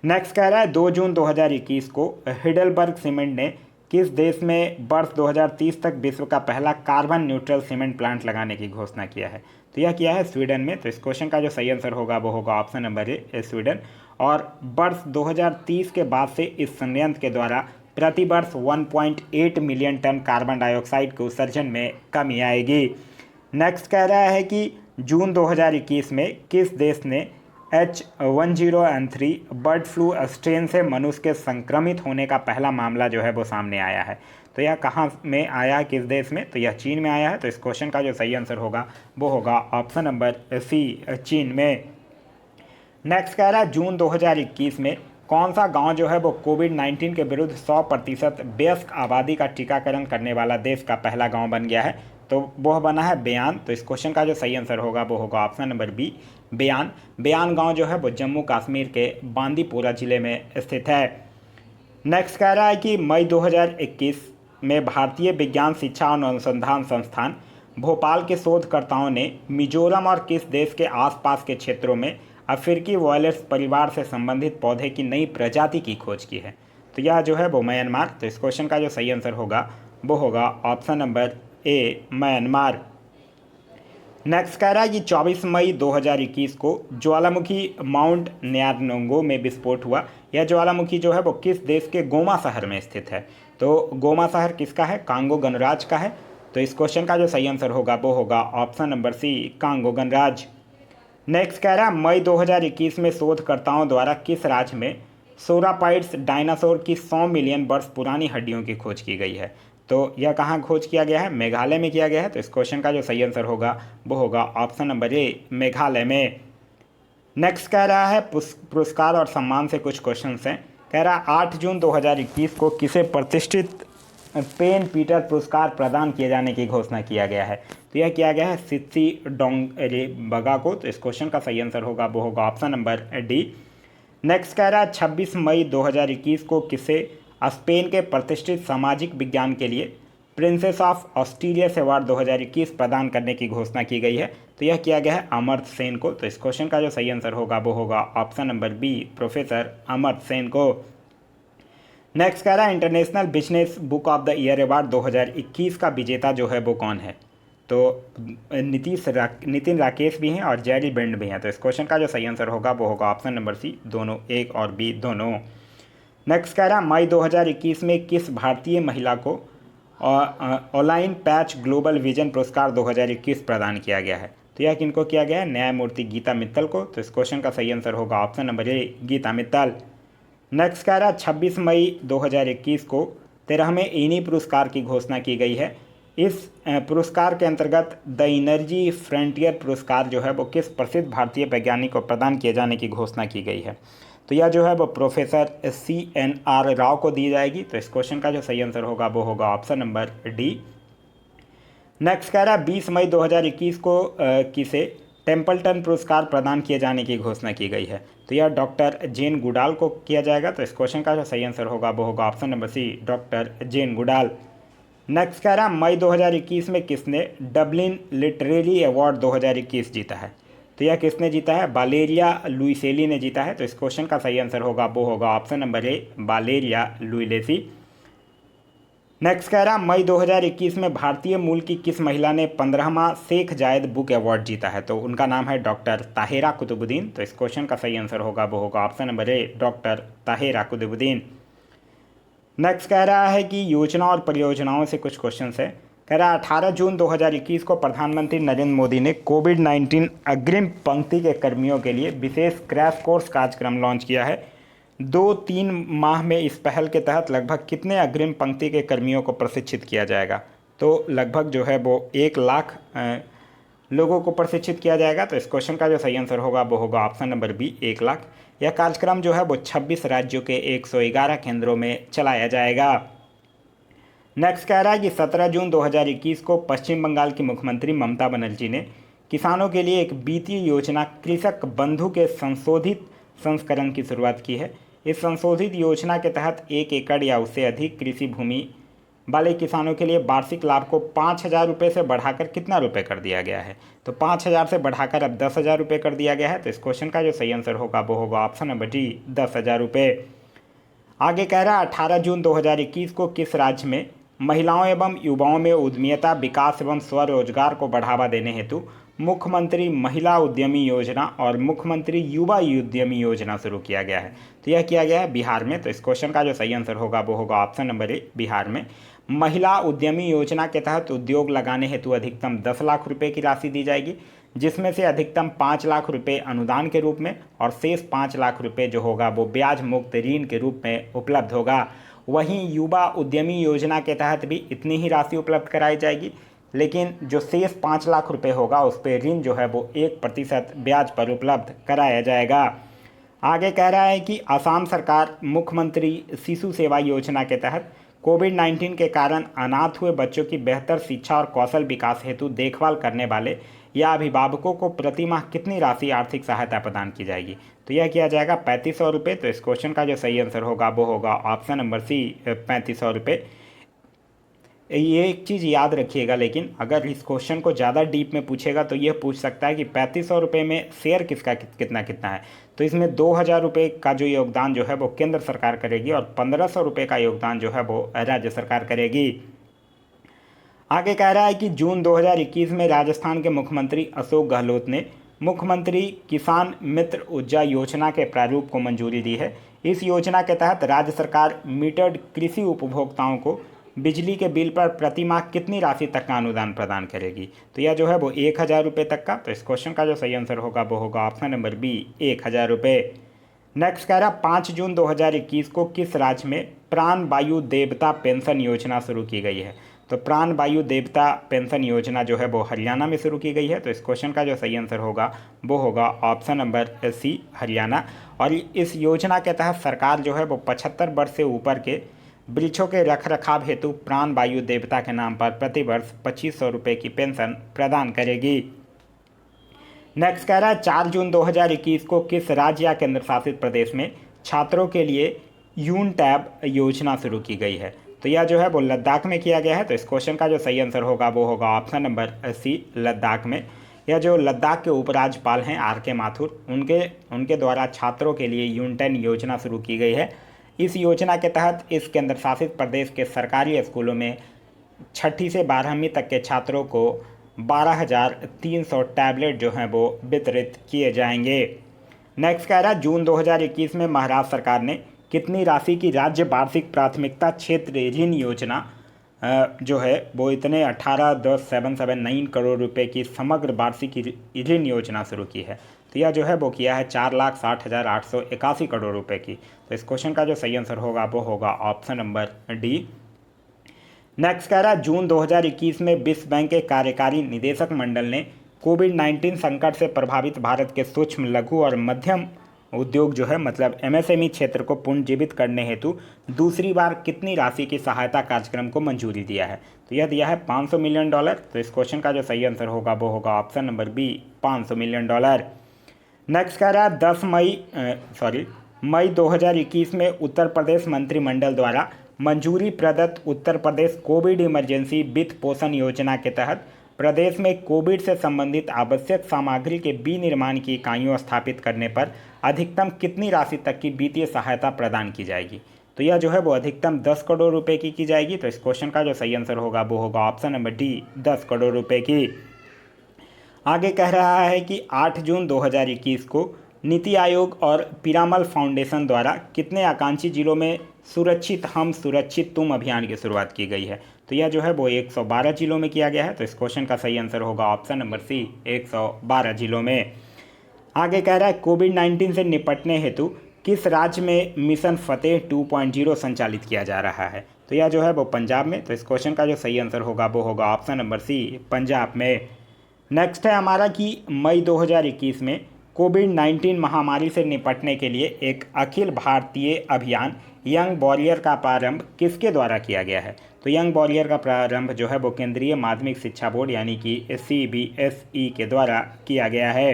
नेक्स्ट कह रहा है 2 जून 2021 को हिडलबर्ग सीमेंट ने किस देश में वर्ष 2030 तक विश्व का पहला कार्बन न्यूट्रल सीमेंट प्लांट लगाने की घोषणा किया है? तो यह किया है स्वीडन में। तो इस क्वेश्चन का जो सही आंसर होगा वो होगा ऑप्शन नंबर ए, स्वीडन। और वर्ष 2030 के बाद से इस संयंत्र के द्वारा प्रति वर्ष 1.8 मिलियन टन कार्बन डाइऑक्साइड के उत्सर्जन में कमी आएगी। नेक्स्ट कह रहा है कि जून 2021 में किस देश ने H10N3 बर्ड फ्लू स्ट्रेन से मनुष्य के संक्रमित होने का पहला मामला जो है वो सामने आया है? तो यह कहाँ में आया है, किस देश में? तो यह चीन में आया है। तो इस क्वेश्चन का जो सही आंसर होगा वो होगा ऑप्शन नंबर सी, चीन में। नेक्स्ट कह रहा है जून 2021 में कौन सा गांव जो है वो कोविड-19 के विरुद्ध 100% वयस्क आबादी का टीकाकरण करने वाला देश का पहला गांव बन गया है? तो वह बना है बयान। तो इस क्वेश्चन का जो सही आंसर होगा वो होगा ऑप्शन नंबर बी, बयान। बयान गांव जो है वो जम्मू कश्मीर के बांदीपोरा जिले में स्थित है। नेक्स्ट कह रहा है कि मई 2021 में भारतीय विज्ञान शिक्षा और अनुसंधान संस्थान भोपाल के शोधकर्ताओं ने मिजोरम और किस देश के आसपास के क्षेत्रों में अफ्रीकी वॉयलेट्स परिवार से संबंधित पौधे की नई प्रजाति की खोज की है? तो यह जो है वो म्यांमार। तो इस क्वेश्चन का जो सही आंसर होगा वो होगा ऑप्शन नंबर ए, म्यांमार। नेक्स्ट कह रहा है कि 24 मई 2021 को ज्वालामुखी माउंट न्यारनोंगो में विस्फोट हुआ। यह ज्वालामुखी जो है वो किस देश के गोमा शहर में स्थित है? तो गोमा शहर किसका है? कांगो गणराज्य का है। तो इस क्वेश्चन का जो सही आंसर होगा वो होगा ऑप्शन नंबर सी, कांगो गणराज्य। नेक्स्ट कह रहा है मई 2021 में शोधकर्ताओं द्वारा किस राज्य में सोरापाइड्स डायनासोर की 100 मिलियन वर्ष पुरानी हड्डियों की खोज की गई है? तो यह कहाँ खोज किया गया है? मेघालय में किया गया है। तो इस क्वेश्चन का जो सही आंसर होगा वो होगा ऑप्शन नंबर ए, मेघालय में। नेक्स्ट कह रहा है पुरस्कार और सम्मान से कुछ क्वेश्चन हैं। कह रहा है 8 जून 2021 को किसे प्रतिष्ठित पेन पीटर पुरस्कार प्रदान किए जाने की घोषणा किया गया है? तो यह किया गया है सित्सी डोंगरेबगा को। तो इस क्वेश्चन का सही आंसर होगा वो होगा ऑप्शन नंबर डी। नेक्स्ट कह रहा है 26 मई 2021 को किसे स्पेन के प्रतिष्ठित सामाजिक विज्ञान के लिए प्रिंसेस ऑफ ऑस्ट्रेलियस अवार्ड 2021 प्रदान करने की घोषणा की गई है? तो यह किया गया है अमर्त्य सेन को। तो इस क्वेश्चन का जो सही आंसर होगा वो होगा option number B, professor Amartya Sen को। नेक्स्ट कह रहा है international business book of the year award 2021 का विजेता जो है वो कौन है? तो नितिन राकेश भी हैं और जेरी बेंड भी हैं। तो इस क्वेश्चन का जो सही आंसर होगा वो होगा ऑप्शन नंबर सी, दोनों, एक और बी दोनों। नेक्स्ट कह रहा है मई 2021 में किस भारतीय महिला को ऑनलाइन पैच ग्लोबल विजन पुरस्कार 2021 प्रदान किया गया है? तो यह किनको किया गया है? न्यायमूर्ति गीता मित्तल को। तो इस क्वेश्चन का सही आंसर होगा option number A, Geeta Mittal. Next कह रहा है 26 मई 2021 को 13वें एनी पुरस्कार की घोषणा की गई है। इस पुरस्कार के अंतर्गत द एनर्जी फ्रंटियर पुरस्कार जो है वो किस प्रसिद्ध भारतीय वैज्ञानिक को प्रदान किए जाने की घोषणा की गई है? तो यह जो है वो प्रोफेसर CNR राव को दी जाएगी। तो इस क्वेश्चन का जो सही आंसर होगा वो होगा ऑप्शन नंबर डी। नेक्स्ट कह रहा है 20 मई 2021 को किसे टेम्पल्टन पुरस्कार प्रदान किए जाने की घोषणा की गई है? तो यह डॉक्टर जेन गुडाल को किया जाएगा। तो इस क्वेश्चन का जो सही आंसर होगा वो होगा option number C, doctor Jane Goodall. Next कह रहा है मई 2021 में किसने डबलिन लिटरेरी अवार्ड 2021 जीता है? तो यह किसने जीता है? वालेरिया लुइसेली ने जीता है। तो इस क्वेश्चन का सही आंसर होगा वो होगा option number A, Valeria Luiselli. Next कह रहा मई 2021 में भारतीय मूल की किस महिला ने 15वां शेख जायद बुक अवार्ड जीता है? तो उनका नाम है डॉक्टर ताहिरा कुतुबुद्दीन। तो इस क्वेश्चन का सही आंसर होगा वो होगा option number A, doctor Tahira Qutbuddin. Next कह रहा है कि योजना और परियोजनाओं से कुछ क्वेश्चन है। कह रहा है 18 जून 2021 को प्रधानमंत्री नरेंद्र मोदी ने कोविड-19 अग्रिम पंक्ति के कर्मियों के लिए विशेष क्रैश कोर्स कार्यक्रम लॉन्च किया है। 2-3 माह में इस पहल के तहत लगभग कितने अग्रिम पंक्ति के कर्मियों को प्रशिक्षित किया जाएगा? तो लगभग जो है वो 1 लाख लोगों को प्रशिक्षित किया जाएगा। तो इस क्वेश्चन का जो सही आंसर होगा वो होगा ऑप्शन नंबर बी, 1 लाख। यह कार्यक्रम जो है वो 26 राज्यों के 111 केंद्रों में चलाया जाएगा। नेक्स्ट कह रहा है कि 17 जून 2021 को पश्चिम बंगाल की मुख्यमंत्री ममता बनर्जी ने किसानों के लिए एक वित्तीय योजना कृषक बंधु के संशोधित संस्करण की शुरुआत की है। इस संशोधित योजना के तहत 1 एकड़ या उससे अधिक कृषि भूमि वाले किसानों के लिए वार्षिक लाभ को 5,000 रुपये से बढ़ाकर कितना रुपये कर दिया गया है? तो 5,000 से बढ़ाकर अब 10,000 रुपये कर दिया गया है। तो इस क्वेश्चन का जो सही आंसर होगा वो होगा ऑप्शन नंबर डी, 10,000 रुपये। आगे कह रहा है 18 जून 2021 को किस राज्य में महिलाओं एवं युवाओं में उद्यमिता विकास एवं स्वरोजगार को बढ़ावा देने हेतु मुख्यमंत्री महिला उद्यमी योजना और मुख्यमंत्री युवा उद्यमी योजना शुरू किया गया है? तो यह किया गया है बिहार में। तो इस क्वेश्चन का जो सही आंसर होगा वो होगा ऑप्शन नंबर ए, बिहार में। महिला उद्यमी योजना के तहत उद्योग लगाने हेतु अधिकतम 10 लाख रुपए की राशि दी जाएगी, जिसमें से अधिकतम 5 लाख रुपए अनुदान के रूप में और शेष 5 लाख रुपए जो होगा वो ब्याज मुक्त ऋण के रूप में उपलब्ध होगा। वहीं युवा उद्यमी योजना के तहत भी इतनी ही राशि उपलब्ध कराई जाएगी, लेकिन जो शेष 5 लाख रुपए होगा उस पर ऋण जो है वो 1% ब्याज पर उपलब्ध कराया जाएगा। आगे कह रहा है कि असम सरकार मुख्यमंत्री शिशु सेवा योजना के तहत कोविड-19 के कारण अनाथ हुए बच्चों की बेहतर शिक्षा और कौशल विकास हेतु देखभाल करने वाले या अभिभावकों को प्रति माह कितनी राशि आर्थिक सहायता प्रदान की जाएगी? तो यह किया जाएगा 3500 रुपये। तो इस क्वेश्चन का जो सही आंसर होगा वो होगा ऑप्शन नंबर सी, 3500 रुपये। ये एक चीज़ याद रखिएगा, लेकिन अगर इस क्वेश्चन को ज़्यादा डीप में पूछेगा तो यह पूछ सकता है कि 3500 रुपये में शेयर किसका कितना कितना है। तो इसमें 2000 रुपये का जो योगदान जो है वो केंद्र सरकार करेगी और 1500 रुपये का योगदान जो है वो राज्य सरकार करेगी। आगे कह रहा है कि जून 2021 में राजस्थान के मुख्यमंत्री अशोक गहलोत ने मुख्यमंत्री किसान मित्र ऊर्जा योजना के प्रारूप को मंजूरी दी है। इस योजना के तहत राज्य सरकार मीटर्ड कृषि उपभोक्ताओं को बिजली के बिल पर प्रति माह कितनी राशि तक का अनुदान प्रदान करेगी? तो यह जो है वो 1000 रुपये तक का। तो इस क्वेश्चन का जो सही आंसर होगा वो होगा ऑप्शन नंबर बी, 1000 रुपये। नेक्स्ट कह रहा 5 जून 2021 को किस राज्य में प्राण वायु देवता पेंशन योजना शुरू की गई है? तो प्राण वायु देवता पेंशन योजना जो है वो हरियाणा में शुरू की गई है। तो इस क्वेश्चन का जो सही आंसर होगा वो होगा ऑप्शन नंबर सी, हरियाणा। और इस योजना के तहत सरकार जो है वो 75 वर्ष से ऊपर के वृक्षों के रखरखाव हेतु प्राण वायु देवता के नाम पर प्रति वर्ष 2500 रुपये की पेंशन प्रदान करेगी। नेक्स्ट कह रहा है 4 जून 2021 को किस राज्य या केंद्र शासित प्रदेश में छात्रों के लिए यून टैब योजना शुरू की गई है? तो यह जो है वो लद्दाख में किया गया है। तो इस क्वेश्चन का जो सही आंसर होगा वो होगा ऑप्शन नंबर सी, लद्दाख में। यह जो लद्दाख के उपराज्यपाल हैं RK माथुर, उनके द्वारा छात्रों के लिए यून-10 योजना शुरू की गई है। इस योजना के तहत इस केंद्र शासित प्रदेश के सरकारी स्कूलों में 6ठी से 12वीं तक के छात्रों को 12,300 टैबलेट जो हैं वो वितरित किए जाएंगे। नेक्स्ट कह रहा है जून 2021 में महाराष्ट्र सरकार ने कितनी राशि की राज्य वार्षिक प्राथमिकता क्षेत्र ऋण योजना जो है वो इतने 18,779 करोड़ रुपए की समग्र वार्षिक ऋण योजना शुरू की है? तो यह जो है वो किया है 4,60,881 करोड़ रुपए की। तो इस क्वेश्चन का जो सही आंसर होगा वो होगा ऑप्शन नंबर डी। नेक्स्ट कह रहा है जून 2021 में विश्व बैंक के कार्यकारी निदेशक मंडल ने कोविड-19 संकट से प्रभावित भारत के सूक्ष्म लघु और मध्यम उद्योग जो है मतलब MSME क्षेत्र को पुनर्जीवित करने हेतु दूसरी बार कितनी राशि की सहायता कार्यक्रम को मंजूरी दिया है? तो यह दिया है $500 मिलियन। तो इस क्वेश्चन का जो सही आंसर होगा वो होगा option number B, $500 million. Next कह रहा है मई 2021 में उत्तर प्रदेश मंत्रिमंडल द्वारा मंजूरी प्रदत्त उत्तर प्रदेश कोविड इमरजेंसी वित्त पोषण योजना के तहत प्रदेश में कोविड से संबंधित आवश्यक सामग्री के विनिर्माण की इकाइयों स्थापित करने पर अधिकतम कितनी राशि तक की वित्तीय सहायता प्रदान की जाएगी? तो यह जो है वो अधिकतम 10 करोड़ रुपए की जाएगी। तो इस क्वेश्चन का जो सही आंसर होगा वो होगा ऑप्शन नंबर डी, 10 करोड़ रुपए की। आगे कह रहा है कि 8 जून 2021 को नीति आयोग और पीरामल फाउंडेशन द्वारा कितने आकांक्षी जिलों में सुरक्षित हम सुरक्षित तुम अभियान की शुरुआत की गई है? तो यह जो है वो 112 जिलों में किया गया है। तो इस क्वेश्चन का सही आंसर होगा ऑप्शन नंबर सी, 112 जिलों में। आगे कह रहा है कोविड-19 से निपटने हेतु किस राज्य में मिशन फतेह 2.0 संचालित किया जा रहा है? तो यह जो है वो पंजाब में। तो इस क्वेश्चन का जो सही आंसर होगा वो होगा ऑप्शन नंबर सी, पंजाब में। नेक्स्ट है हमारा कि मई 2021 में कोविड-19 महामारी से निपटने के लिए एक अखिल भारतीय अभियान यंग वॉरियर का प्रारंभ किसके द्वारा किया गया है? तो यंग वॉरियर का प्रारंभ जो है वो केंद्रीय माध्यमिक शिक्षा बोर्ड यानी कि CBSE के द्वारा किया गया है।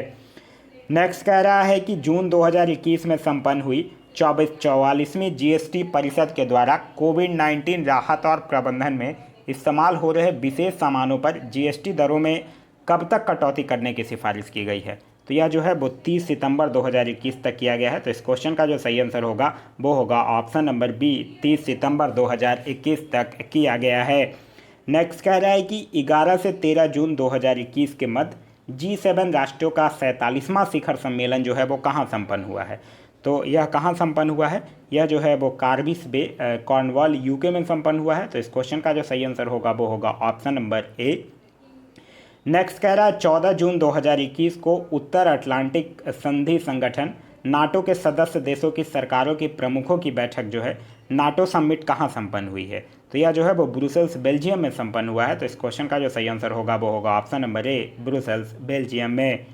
नेक्स्ट कह रहा है कि जून 2021 में संपन्न हुई 44वीं GST परिषद के द्वारा कोविड-19 राहत और प्रबंधन में इस्तेमाल हो रहे विशेष सामानों पर GST दरों में कब तक कटौती करने की सिफारिश की गई है? तो यह जो है वो 30 सितंबर 2021 तक किया गया है। तो इस क्वेश्चन का जो सही आंसर होगा वो होगा ऑप्शन नंबर बी, 30 सितंबर 2021 तक किया गया है। नेक्स्ट कह रहा है कि 11 से 13 जून 2021 के मध्य G7 राष्ट्रों का 47वां शिखर सम्मेलन जो है वो कहाँ संपन्न हुआ है? तो यह कहाँ संपन्न हुआ है? यह जो है वो कार्विस बे, कॉर्नवॉल, UK में संपन्न हुआ है। तो इस क्वेश्चन का जो सही आंसर होगा वो होगा ऑप्शन नंबर ए। नेक्स्ट कह रहा है 14 जून 2021 को उत्तर अटलांटिक संधि संगठन नाटो के सदस्य देशों की सरकारों के प्रमुखों की बैठक जो है नाटो समिट कहाँ संपन्न हुई है? तो यह जो है वो ब्रुसेल्स, बेल्जियम में संपन्न हुआ है। तो इस क्वेश्चन का जो सही आंसर होगा वो होगा ऑप्शन नंबर ए, ब्रुसेल्स, बेल्जियम में।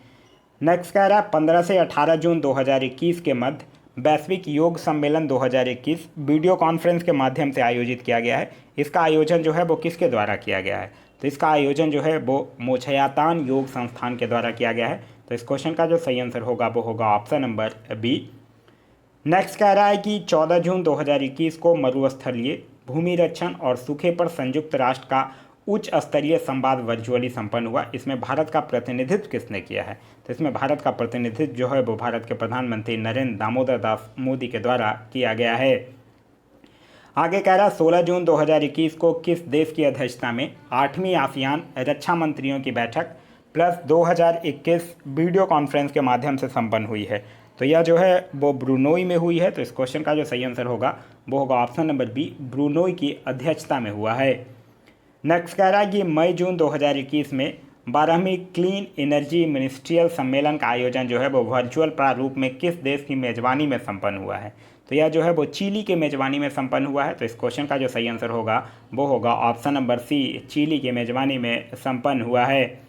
नेक्स्ट कह रहा है 15 से 18 जून 2021 के मध्य वैश्विक योग सम्मेलन 2021 वीडियो कॉन्फ्रेंस के माध्यम से आयोजित किया गया है। इसका आयोजन जो है वो किसके द्वारा किया गया है? तो इसका आयोजन जो है वो मोक्षयातान योग संस्थान के द्वारा किया गया है। तो इस क्वेश्चन का जो सही आंसर होगा वो होगा ऑप्शन नंबर बी। नेक्स्ट कह रहा है कि 14 जून 2021 को मरुस्थलीय भूमि रक्षण और सूखे पर संयुक्त राष्ट्र का उच्च स्तरीय संवाद वर्चुअली संपन्न हुआ। इसमें भारत का प्रतिनिधित्व किसने किया है? तो इसमें भारत का प्रतिनिधित्व जो है वो भारत के प्रधानमंत्री नरेंद्र दामोदर दास मोदी के द्वारा किया गया है। आगे कह रहा है 16 जून 2021 को किस देश की अध्यक्षता में 8वीं आसियान रक्षा मंत्रियों की बैठक प्लस 2021 वीडियो कॉन्फ्रेंस के माध्यम से संपन्न हुई है? तो यह जो है वो ब्रुनोई में हुई है। तो इस क्वेश्चन का जो सही आंसर होगा वो होगा ऑप्शन नंबर बी, ब्रुनोई की अध्यक्षता में हुआ है। नेक्स्ट कह रहा है कि मई जून 2021 में 12वीं क्लीन एनर्जी मिनिस्ट्रियल सम्मेलन का आयोजन जो है वो वर्चुअल प्रारूप में किस देश की मेजबानी में संपन्न हुआ है? तो यह जो है वो चिली के मेजबानी में संपन्न हुआ है। तो इस क्वेश्चन का जो सही आंसर होगा वो होगा ऑप्शन नंबर सी, चिली के मेजबानी में संपन्न हुआ है।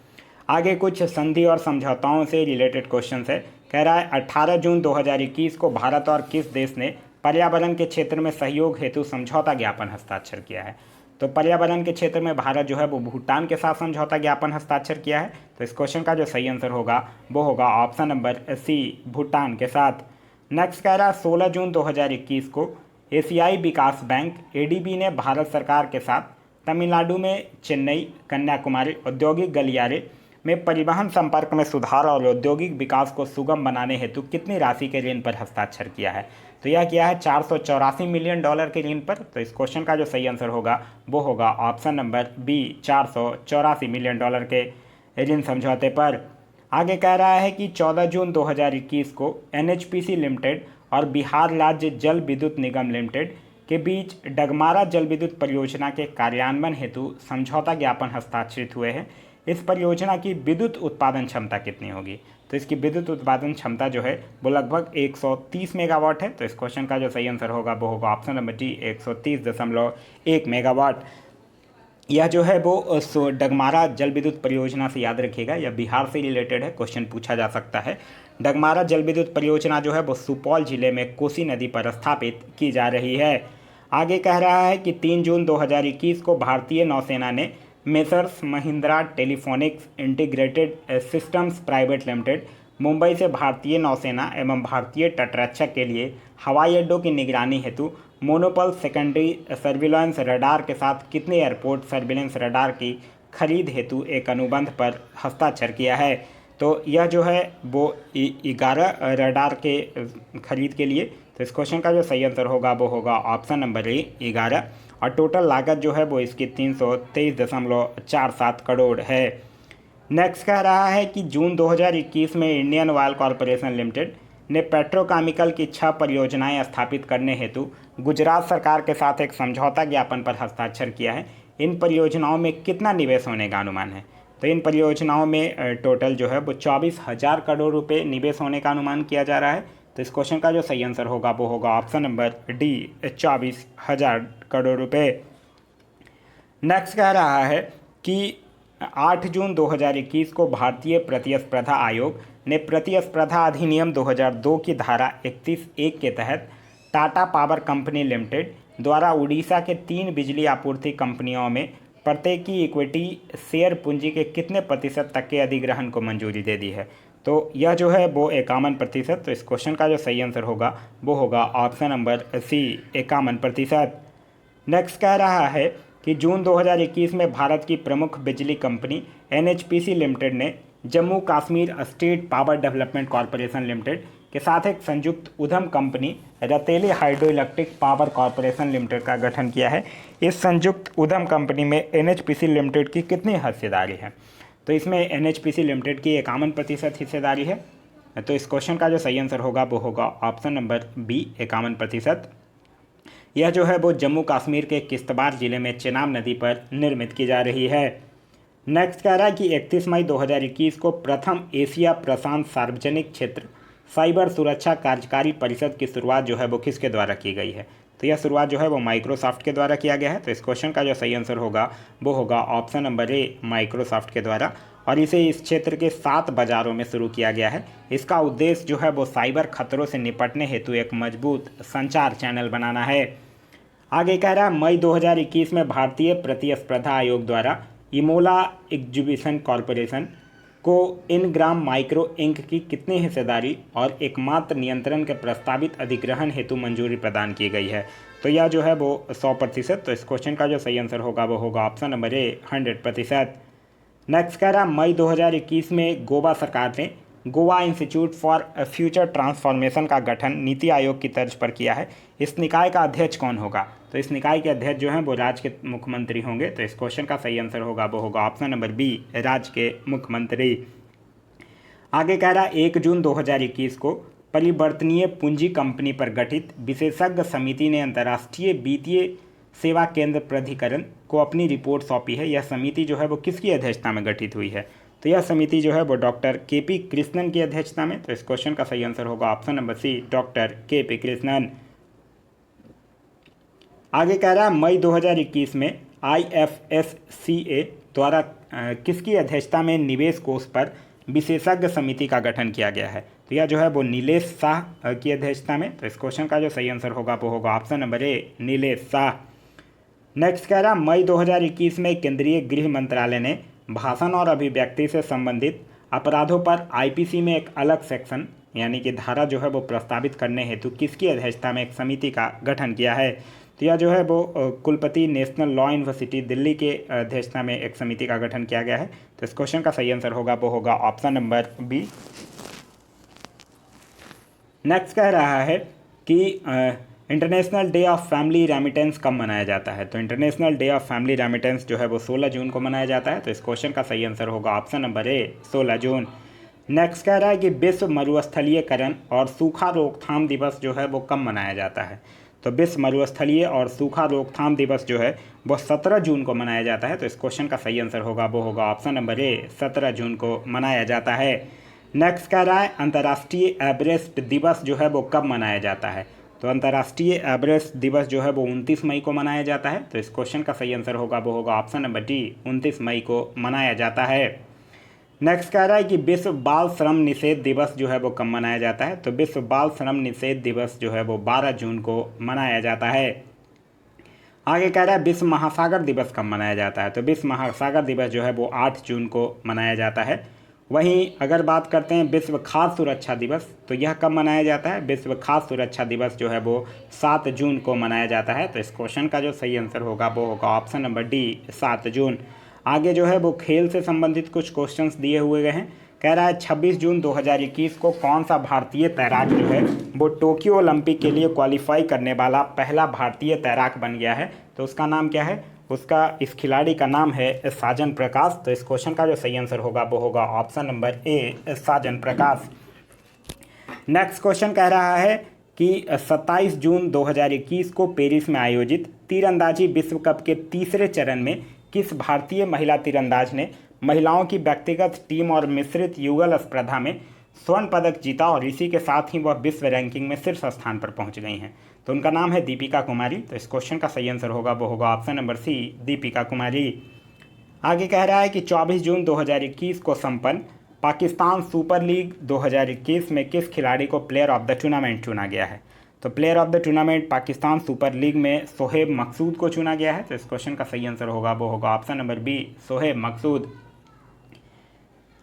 आगे कुछ संधि और समझौताओं से रिलेटेड क्वेश्चन है। कह रहा है 18 जून 2021 को भारत और किस देश ने पर्यावरण के क्षेत्र में सहयोग हेतु समझौता ज्ञापन हस्ताक्षर किया है? तो पर्यावरण के क्षेत्र में भारत जो है वो भूटान के साथ समझौता ज्ञापन हस्ताक्षर किया है। तो इस क्वेश्चन का जो सही आंसर होगा वो होगा ऑप्शन नंबर सी, भूटान के साथ। नेक्स्ट कह रहा है 16 जून 2021 को एशियाई विकास बैंक एडीबी ने भारत सरकार के साथ तमिलनाडु में चेन्नई कन्याकुमारी औद्योगिक गलियारे में परिवहन संपर्क में सुधार और औद्योगिक विकास को सुगम बनाने हेतु कितनी राशि के ऋण पर हस्ताक्षर किया है? तो यह किया है $484 मिलियन के ऋण पर। तो इस क्वेश्चन का जो सही आंसर होगा वो होगा ऑप्शन नंबर बी, $484 मिलियन के ऋण समझौते पर। आगे कह रहा है कि 14 जून 2021 को एनएचपीसी लिमिटेड और बिहार राज्य जल विद्युत निगम लिमिटेड के बीच डगमारा जल विद्युत परियोजना के कार्यान्वयन हेतु समझौता ज्ञापन हस्ताक्षरित हुए हैं। इस परियोजना की विद्युत उत्पादन क्षमता कितनी होगी? तो इसकी विद्युत उत्पादन क्षमता जो है वो लगभग 130 मेगावाट है। तो इस क्वेश्चन का जो सही आंसर होगा वो होगा ऑप्शन नंबर डी, 130.1 मेगावाट। यह जो है वो डगमारा जल विद्युत परियोजना से याद रखिएगा, यह बिहार से रिलेटेड है, क्वेश्चन पूछा जा सकता है। डगमारा जल विद्युत परियोजना जो है वो सुपौल जिले में कोसी नदी पर स्थापित की जा रही है। आगे कह रहा है कि 3 जून 2021 को भारतीय नौसेना ने messrs Mahindra telephonics integrated systems private limited Mumbai से भारतीय नौसेना एवं भारतीय तटरक्षक के लिए हवाई अड्डों की निगरानी हेतु मोनोपल सेकेंडरी सर्विलांस रडार के साथ कितने एयरपोर्ट सर्विलांस रडार की खरीद हेतु एक अनुबंध पर हस्ताक्षर किया है? तो यह जो है वो 11 रडार के खरीद के लिए। तो इस क्वेश्चन का जो सही आंसर होगा वो होगा ऑप्शन नंबर ए, 11। और टोटल लागत जो है वो इसकी 323.47 करोड़ है। नेक्स्ट कह रहा है कि जून 2021 में इंडियन ऑयल कॉरपोरेशन लिमिटेड ने पेट्रोकेमिकल की 6 परियोजनाएं स्थापित करने हेतु गुजरात सरकार के साथ एक समझौता ज्ञापन पर हस्ताक्षर किया है। इन परियोजनाओं में कितना निवेश होने का अनुमान है? तो इन परियोजनाओं में टोटल जो है वो 24,000 करोड़ रुपये निवेश होने का अनुमान किया जा रहा है। तो इस क्वेश्चन का जो सही आंसर होगा वो होगा ऑप्शन नंबर डी, 24,000 करोड़ रुपये। नेक्स्ट कह रहा है कि 8 जून 2021 को भारतीय प्रतिस्पर्धा आयोग ने प्रतिस्पर्धा अधिनियम 2002 की धारा 31(1) के तहत टाटा पावर कंपनी लिमिटेड द्वारा उड़ीसा के 3 बिजली आपूर्ति कंपनियों में प्रत्येक की इक्विटी शेयर पूंजी के कितने प्रतिशत तक के अधिग्रहण को मंजूरी दे दी है? तो यह जो है वो 51%। तो इस क्वेश्चन का जो सही आंसर होगा वो होगा ऑप्शन नंबर सी, 51%। नेक्स्ट कह रहा है कि जून 2021 में भारत की प्रमुख बिजली कंपनी एनएचपीसी लिमिटेड ने Jammu Kashmir state power development corporation limited के साथ एक संयुक्त उद्यम company Ratle hydro electric power corporation limited का गठन किया है। इस संयुक्त उद्यम कंपनी में एनएचपीसी लिमिटेड की कितनी हिस्सेदारी है? तो इसमें एनएचपीसी लिमिटेड की 51% हिस्सेदारी है। तो इस क्वेश्चन का जो सही आंसर होगा वो होगा ऑप्शन नंबर बी, 51%। यह जो है वो जम्मू कश्मीर के किश्तवाड़ जिले में चेनाब नदी पर निर्मित की जा रही है। नेक्स्ट कह रहा है कि 31 मई 2021 को प्रथम एशिया प्रशांत सार्वजनिक क्षेत्र साइबर सुरक्षा कार्यकारी परिषद की शुरुआत जो है वो किसके द्वारा की गई है? तो यह शुरुआत जो है वो माइक्रोसॉफ्ट के द्वारा किया गया है। तो इस क्वेश्चन का जो सही आंसर होगा वो होगा ऑप्शन नंबर ए, माइक्रोसॉफ्ट के द्वारा। और इसे इस क्षेत्र के 7 बाज़ारों में शुरू किया गया है। इसका उद्देश्य जो है वो साइबर खतरों से निपटने हेतु एक मजबूत संचार चैनल बनाना है। आगे कह रहा है मई 2021 में भारतीय प्रतिस्पर्धा आयोग द्वारा इमोला एग्जीबिशन कॉरपोरेशन को इनग्राम माइक्रो इंक की कितनी हिस्सेदारी और एकमात्र नियंत्रण के प्रस्तावित अधिग्रहण हेतु मंजूरी प्रदान की गई है। तो यह जो है वो 100%। तो इस क्वेश्चन का जो सही आंसर होगा वो होगा ऑप्शन नंबर ए, 100%। नेक्स्ट कह रहा मई 2021 में गोवा सरकार ने Goa institute for future transformation का गठन नीति आयोग की तर्ज पर किया है। इस निकाय का अध्यक्ष कौन होगा। तो इस निकाय के अध्यक्ष जो हैं वो राज्य के मुख्यमंत्री होंगे। तो इस क्वेश्चन का सही आंसर होगा वो होगा ऑप्शन नंबर बी, राज्य के मुख्यमंत्री। आगे कह रहा 1 जून 2021 को परिवर्तनीय पूंजी कंपनी पर गठित विशेषज्ञ समिति ने अंतर्राष्ट्रीय वित्तीय सेवा केंद्र प्राधिकरण को अपनी रिपोर्ट सौंपी है। यह समिति जो है वो किसकी अध्यक्षता में गठित हुई है। तो यह समिति जो है वो डॉक्टर के.पी. कृष्णन की अध्यक्षता में। तो इस क्वेश्चन का सही आंसर होगा option number C, doctor K P. Krishnan. आगे कह रहा है मई 2021 में IFSCA द्वारा किसकी अध्यक्षता में निवेश कोष पर विशेषज्ञ समिति का गठन किया गया है। तो यह जो है वो नीलेश शाह की अध्यक्षता में। तो इस क्वेश्चन का जो सही आंसर होगा वो होगा ऑप्शन नंबर ए, नीलेश शाह। नेक्स्ट कह रहा मई 2021 में केंद्रीय गृह मंत्रालय ने भाषण और अभिव्यक्ति से संबंधित अपराधों पर IPC में एक अलग सेक्शन यानी कि धारा जो है वो प्रस्तावित करने हेतु किसकी अध्यक्षता में एक समिति का गठन किया है। तो यह जो है वो कुलपति नेशनल लॉ यूनिवर्सिटी दिल्ली के अध्यक्षता में एक समिति का गठन किया गया है। तो इस क्वेश्चन का सही आंसर होगा वो होगा ऑप्शन नंबर बी। नेक्स्ट कह रहा है कि international day of family remittance कब मनाया जाता है। तो international day of family remittance जो है वो 16 जून को मनाया जाता है। तो इस क्वेश्चन का सही आंसर होगा ऑप्शन नंबर ए, 16 जून। नेक्स्ट कह रहा है कि विश्व मरुस्थलीयकरण और सूखा रोकथाम दिवस जो है वो कब मनाया जाता है। तो विश्व मरुस्थलीय और सूखा रोकथाम दिवस जो है वो 17 जून को मनाया जाता है। तो इस क्वेश्चन का सही आंसर होगा वो होगा ऑप्शन नंबर ए, 17 जून को मनाया जाता है। नेक्स्ट कह रहा है अंतर्राष्ट्रीय एवरेस्ट दिवस जो है वो कब मनाया जाता है। तो अंतर्राष्ट्रीय एवरेस्ट दिवस जो है वो 29 मई को मनाया जाता है। तो इस क्वेश्चन का सही आंसर होगा वो होगा ऑप्शन नंबर डी, 29 मई को मनाया जाता है। नेक्स्ट कह रहा है कि विश्व बाल श्रम निषेध दिवस जो है वो कब मनाया जाता है। तो विश्व बाल श्रम निषेध दिवस जो है वो 12 जून को मनाया जाता है। आगे कह रहा है विश्व महासागर दिवस कब मनाया जाता है। तो विश्व महासागर दिवस जो है वो 8 जून को मनाया जाता है। वहीं अगर बात करते हैं विश्व खाद्य सुरक्षा दिवस, तो यह कब मनाया जाता है। विश्व खाद्य सुरक्षा दिवस जो है वो 7 जून को मनाया जाता है। तो इस क्वेश्चन का जो सही आंसर होगा वो होगा ऑप्शन नंबर डी, 7 जून। आगे जो है वो खेल से संबंधित कुछ क्वेश्चंस दिए हुए गए हैं। कह रहा है 26 जून 2021 को कौन सा भारतीय तैराक जो है वो टोक्यो ओलंपिक के लिए क्वालिफाई करने वाला पहला भारतीय तैराक बन गया है। तो उसका नाम क्या है। उसका इस खिलाड़ी का नाम है साजन प्रकाश। तो इस क्वेश्चन का जो सही आंसर होगा वो होगा option number A, Sajan Prakash. Next question कह रहा है कि 27 जून 2021 को पेरिस में आयोजित तीरंदाजी विश्व कप के तीसरे चरण में किस भारतीय महिला तीरंदाज ने महिलाओं की व्यक्तिगत टीम और मिश्रित युगल स्पर्धा में स्वर्ण पदक जीता और इसी के साथ ही वह विश्व रैंकिंग में शीर्ष स्थान पर पहुंच गई हैं। तो उनका नाम है दीपिका कुमारी। तो इस क्वेश्चन का सही आंसर होगा वो होगा ऑप्शन नंबर सी, दीपिका कुमारी। आगे कह रहा है कि 24 जून 2021 को संपन्न पाकिस्तान सुपर लीग 2021 में किस खिलाड़ी को प्लेयर ऑफ द टूर्नामेंट चुना गया है। तो player of the tournament Pakistan super league में सोहेब मकसूद को चुना गया है। तो इस क्वेश्चन का सही आंसर होगा वो होगा ऑप्शन नंबर बी, सोहेब मकसूद।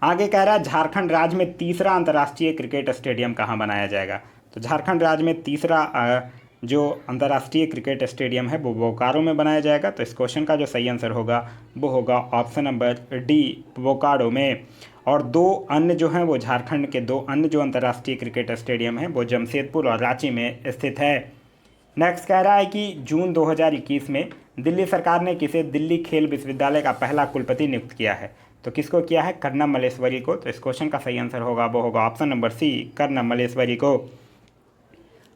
आगे कह रहा है झारखंड राज्य में तीसरा अंतर्राष्ट्रीय क्रिकेट स्टेडियम कहाँ बनाया जाएगा। तो झारखंड राज्य में तीसरा जो अंतर्राष्ट्रीय क्रिकेट स्टेडियम है वो बोकारो में बनाया जाएगा। तो इस क्वेश्चन का जो सही आंसर होगा वो होगा ऑप्शन नंबर डी, बोकारो में। और 2 अन्य जो हैं वो झारखंड के 2 अन्य जो अंतर्राष्ट्रीय क्रिकेट स्टेडियम हैं वो जमशेदपुर और रांची में स्थित है। नेक्स्ट कह रहा है कि जून 2021 में दिल्ली सरकार ने किसे दिल्ली खेल विश्वविद्यालय का पहला कुलपति नियुक्त किया है। तो किसको किया है, कर्णम मल्लेश्वरी को। तो इस क्वेश्चन का सही आंसर होगा वो होगा option number C, Karnam Malleswari को।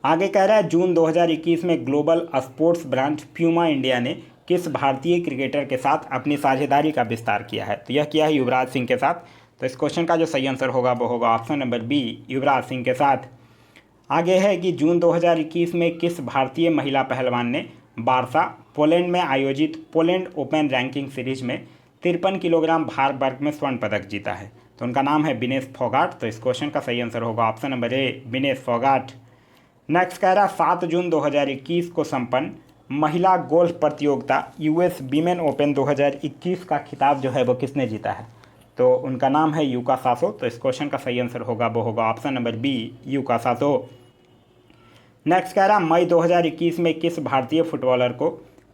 आगे कह रहा है जून 2021 में global sports brand Puma India ने किस भारतीय क्रिकेटर के साथ अपनी साझेदारी का विस्तार किया है। तो यह किया है युवराज सिंह के साथ। तो इस क्वेश्चन का जो सही आंसर होगा वो होगा option number B, Yuvraj Singh के साथ। आगे है कि जून 2021 में किस भारतीय महिला पहलवान ने वारसा पोलैंड में आयोजित पोलैंड ओपन रैंकिंग सीरीज में 53 किलोग्राम भार वर्ग में स्वर्ण पदक जीता है। तो उनका नाम है विनेश फोगाट। तो इस क्वेश्चन का सही आंसर होगा ऑप्शन नंबर ए, विनेश फोगाट। नेक्स्ट कह रहा 7 जून 2021 को संपन्न महिला गोल्फ प्रतियोगिता यूएस वीमेन ओपन 2021 का खिताब जो है वो किसने जीता है। तो उनका नाम है यूका सासो। तो इस क्वेश्चन का सही आंसर होगा वो होगा option number B, Yuka Sasso. Next कह रहा मई 2021 में किस भारतीय फुटबॉलर को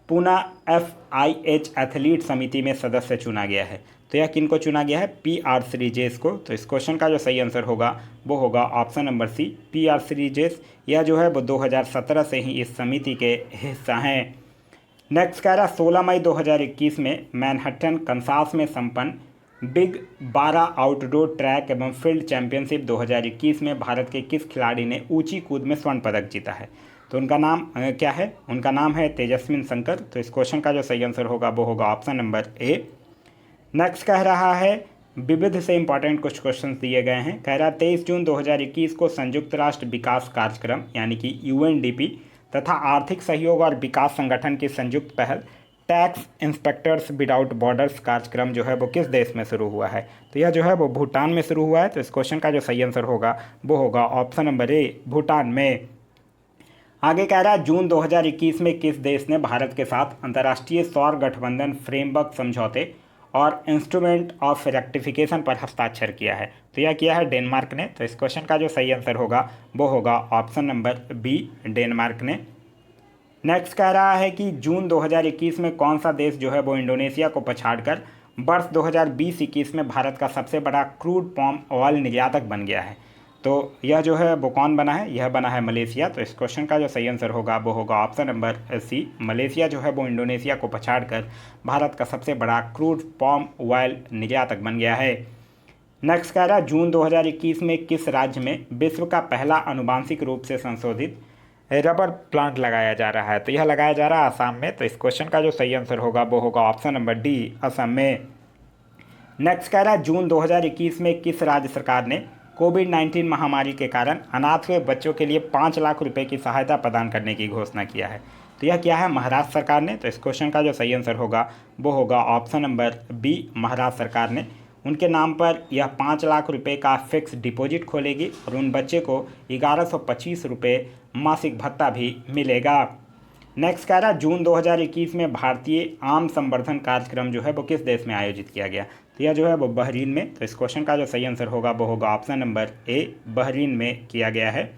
पूना FIH एथलीट समिति में सदस्य चुना गया है। तो यह किन को चुना गया है, PR श्रीजेश को। तो इस क्वेश्चन का जो सही आंसर होगा वो होगा option number C, PR Sreejesh. यह जो है वो 2017 से ही इस समिति के हिस्सा हैं। नेक्स्ट कह रहा 16 मई 2021 में मैनहट्टन कंसास में संपन्न बिग 12 आउटडोर ट्रैक एवं फील्ड चैंपियनशिप 2021 में भारत के किस खिलाड़ी ने ऊंची कूद में स्वर्ण पदक जीता है। तो उनका नाम क्या है, उनका नाम है तेजस्विन शंकर। तो इस क्वेश्चन का जो सही आंसर होगा वो होगा ऑप्शन नंबर ए। नेक्स्ट कह रहा है विविध से इंपॉर्टेंट कुछ क्वेश्चन दिए गए हैं। कह रहा 23 जून 2021 को संयुक्त राष्ट्र विकास कार्यक्रम यानी कि UNDP तथा आर्थिक सहयोग और विकास संगठन की संयुक्त पहल टैक्स इंस्पेक्टर्स विदाउट बॉर्डर्स कार्यक्रम जो है वो किस देश में शुरू हुआ है। तो यह जो है वो भूटान में शुरू हुआ है। तो इस क्वेश्चन का जो सही आंसर होगा वो होगा ऑप्शन नंबर ए, भूटान में। आगे कह रहा है जून 2021 में किस देश ने भारत के साथ अंतर्राष्ट्रीय सौर गठबंधन फ्रेमवर्क समझौते और इंस्ट्रूमेंट ऑफ रेक्टिफिकेशन पर हस्ताक्षर किया है। तो यह किया है डेनमार्क ने। तो इस क्वेश्चन का जो सही आंसर होगा वो होगा ऑप्शन नंबर बी, डेनमार्क ने। नेक्स्ट कह रहा है कि जून 2021 में कौन सा देश जो है वो इंडोनेशिया को पछाड़कर वर्ष 2020-21 में भारत का सबसे बड़ा क्रूड पाम ऑयल निर्यातक बन गया है। तो यह जो है वो कौन बना है, यह बना है मलेशिया। तो इस क्वेश्चन का जो सही आंसर होगा वो होगा ऑप्शन नंबर सी, मलेशिया जो है वो इंडोनेशिया को पछाड़कर भारत का सबसे बड़ा क्रूड पाम ऑयल निर्यातक बन गया है। नेक्स्ट कह रहा है जून 2021 में किस राज्य में विश्व का पहला आनुवांशिक रूप से संशोधित रबर प्लांट लगाया जा रहा है। तो यह लगाया जा रहा है असम में। तो इस क्वेश्चन का जो सही आंसर होगा वो होगा ऑप्शन नंबर डी, असम में। नेक्स्ट कह रहा है जून 2021 में किस राज्य सरकार ने कोविड-19 महामारी के कारण अनाथ हुए बच्चों के लिए 5 लाख रुपए की सहायता प्रदान करने की घोषणा किया है। तो यह क्या है, महाराष्ट्र सरकार ने। तो इस क्वेश्चन का जो सही आंसर होगा वो होगा ऑप्शन नंबर बी, महाराष्ट्र सरकार ने। उनके नाम पर यह 5 लाख रुपए का फिक्स डिपॉजिट खोलेगी और उन बच्चे को 1125 रुपये मासिक भत्ता भी मिलेगा। नेक्स्ट कह रहा जून 2021 में भारतीय आम संवर्धन कार्यक्रम जो है वो किस देश में आयोजित किया गया। तो यह जो है वो बहरीन में। तो इस क्वेश्चन का जो सही आंसर होगा वो होगा ऑप्शन नंबर ए, बहरीन में किया गया है।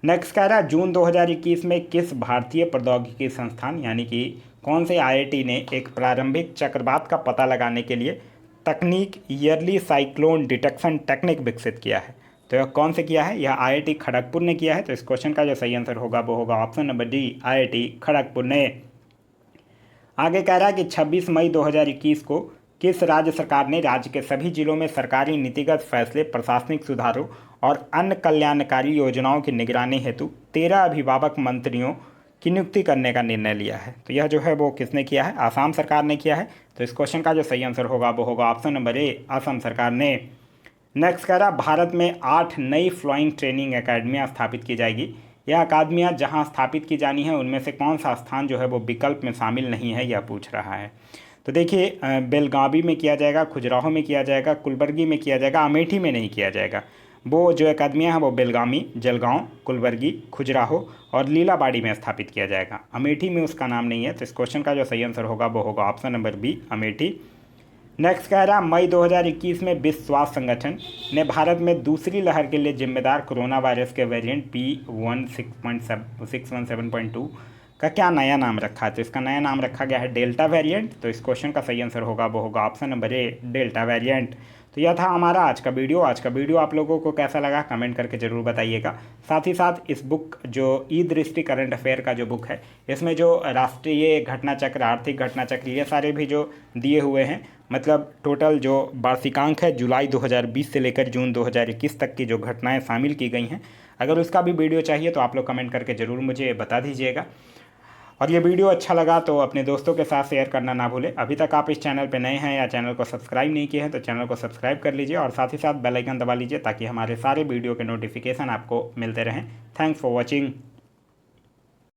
नेक्स्ट कह रहा जून 2021 में किस भारतीय प्रौद्योगिकी संस्थान यानी कि कौन से IIT ने एक प्रारंभिक चक्रवात का पता लगाने के लिए तकनीक ईयरली साइक्लोन डिटेक्शन टेक्निक विकसित किया है। तो यह कौन से किया है, यह IIT खड़गपुर ने किया है। तो इस क्वेश्चन का जो सही आंसर होगा वो होगा option number D, IIT Kharagpur ने। आगे कह रहा है कि 26 मई 2021 को किस राज्य सरकार ने राज्य के सभी जिलों में सरकारी नीतिगत फैसले, प्रशासनिक सुधारों और अन्य कल्याणकारी योजनाओं की निगरानी हेतु 13 अभिभावक मंत्रियों की नियुक्ति करने का निर्णय लिया है। तो यह जो है वो किसने किया है, आसाम सरकार ने किया है। तो इस क्वेश्चन का जो सही आंसर होगा वो होगा ऑप्शन नंबर ए, असम सरकार ने। नेक्स्ट कह रहा भारत में 8 नई फ्लाइंग ट्रेनिंग अकेडमियाँ स्थापित की जाएगी। यह अकादमियाँ जहां स्थापित की जानी है उनमें से कौन सा स्थान जो है वो विकल्प में शामिल नहीं है, यह पूछ रहा है। तो देखिए बेलगावी में किया जाएगा, खजुराहो में किया जाएगा, कुलबर्गी में किया जाएगा, अमेठी में नहीं किया जाएगा। वो जो अकादमियाँ हैं वो बेलगामी, जलगांव, कुलबर्गी, खजुराहो और लीलाबाड़ी में स्थापित किया जाएगा। अमेठी में उसका नाम नहीं है। तो इस क्वेश्चन का जो सही आंसर होगा वो होगा option number B, Amethi. Next कह रहा मई 2021 में विश्व स्वास्थ्य संगठन ने भारत में दूसरी लहर के लिए जिम्मेदार कोरोना वायरस के वेरिएंट P1617.2 का क्या नया नाम रखा है। तो इसका नया नाम रखा गया है डेल्टा वेरिएंट। तो इस क्वेश्चन का सही आंसर होगा वो होगा ऑप्शन नंबर ए, डेल्टा वेरिएंट। तो यह था हमारा आज का वीडियो। आज का वीडियो आप लोगों को कैसा लगा कमेंट करके ज़रूर बताइएगा। साथ ही साथ इस बुक जो ई दृष्टि करंट अफेयर का जो बुक है, इसमें जो राष्ट्रीय घटनाचक्र, आर्थिक घटनाचक्र, ये सारे भी जो दिए हुए हैं, मतलब टोटल जो वार्षिकांक है जुलाई 2020 से लेकर जून 2021 तक की जो घटनाएं शामिल की गई हैं, अगर उसका भी वीडियो चाहिए तो आप लोग कमेंट करके ज़रूर मुझे बता दीजिएगा। और ये वीडियो अच्छा लगा तो अपने दोस्तों के साथ शेयर करना ना भूलें। अभी तक आप इस चैनल पर नए हैं या चैनल को सब्सक्राइब नहीं किए हैं तो चैनल को सब्सक्राइब कर लीजिए और साथ ही साथ बेल आइकन दबा लीजिए ताकि हमारे सारे वीडियो के नोटिफिकेशन आपको मिलते रहें। Thanks for watching.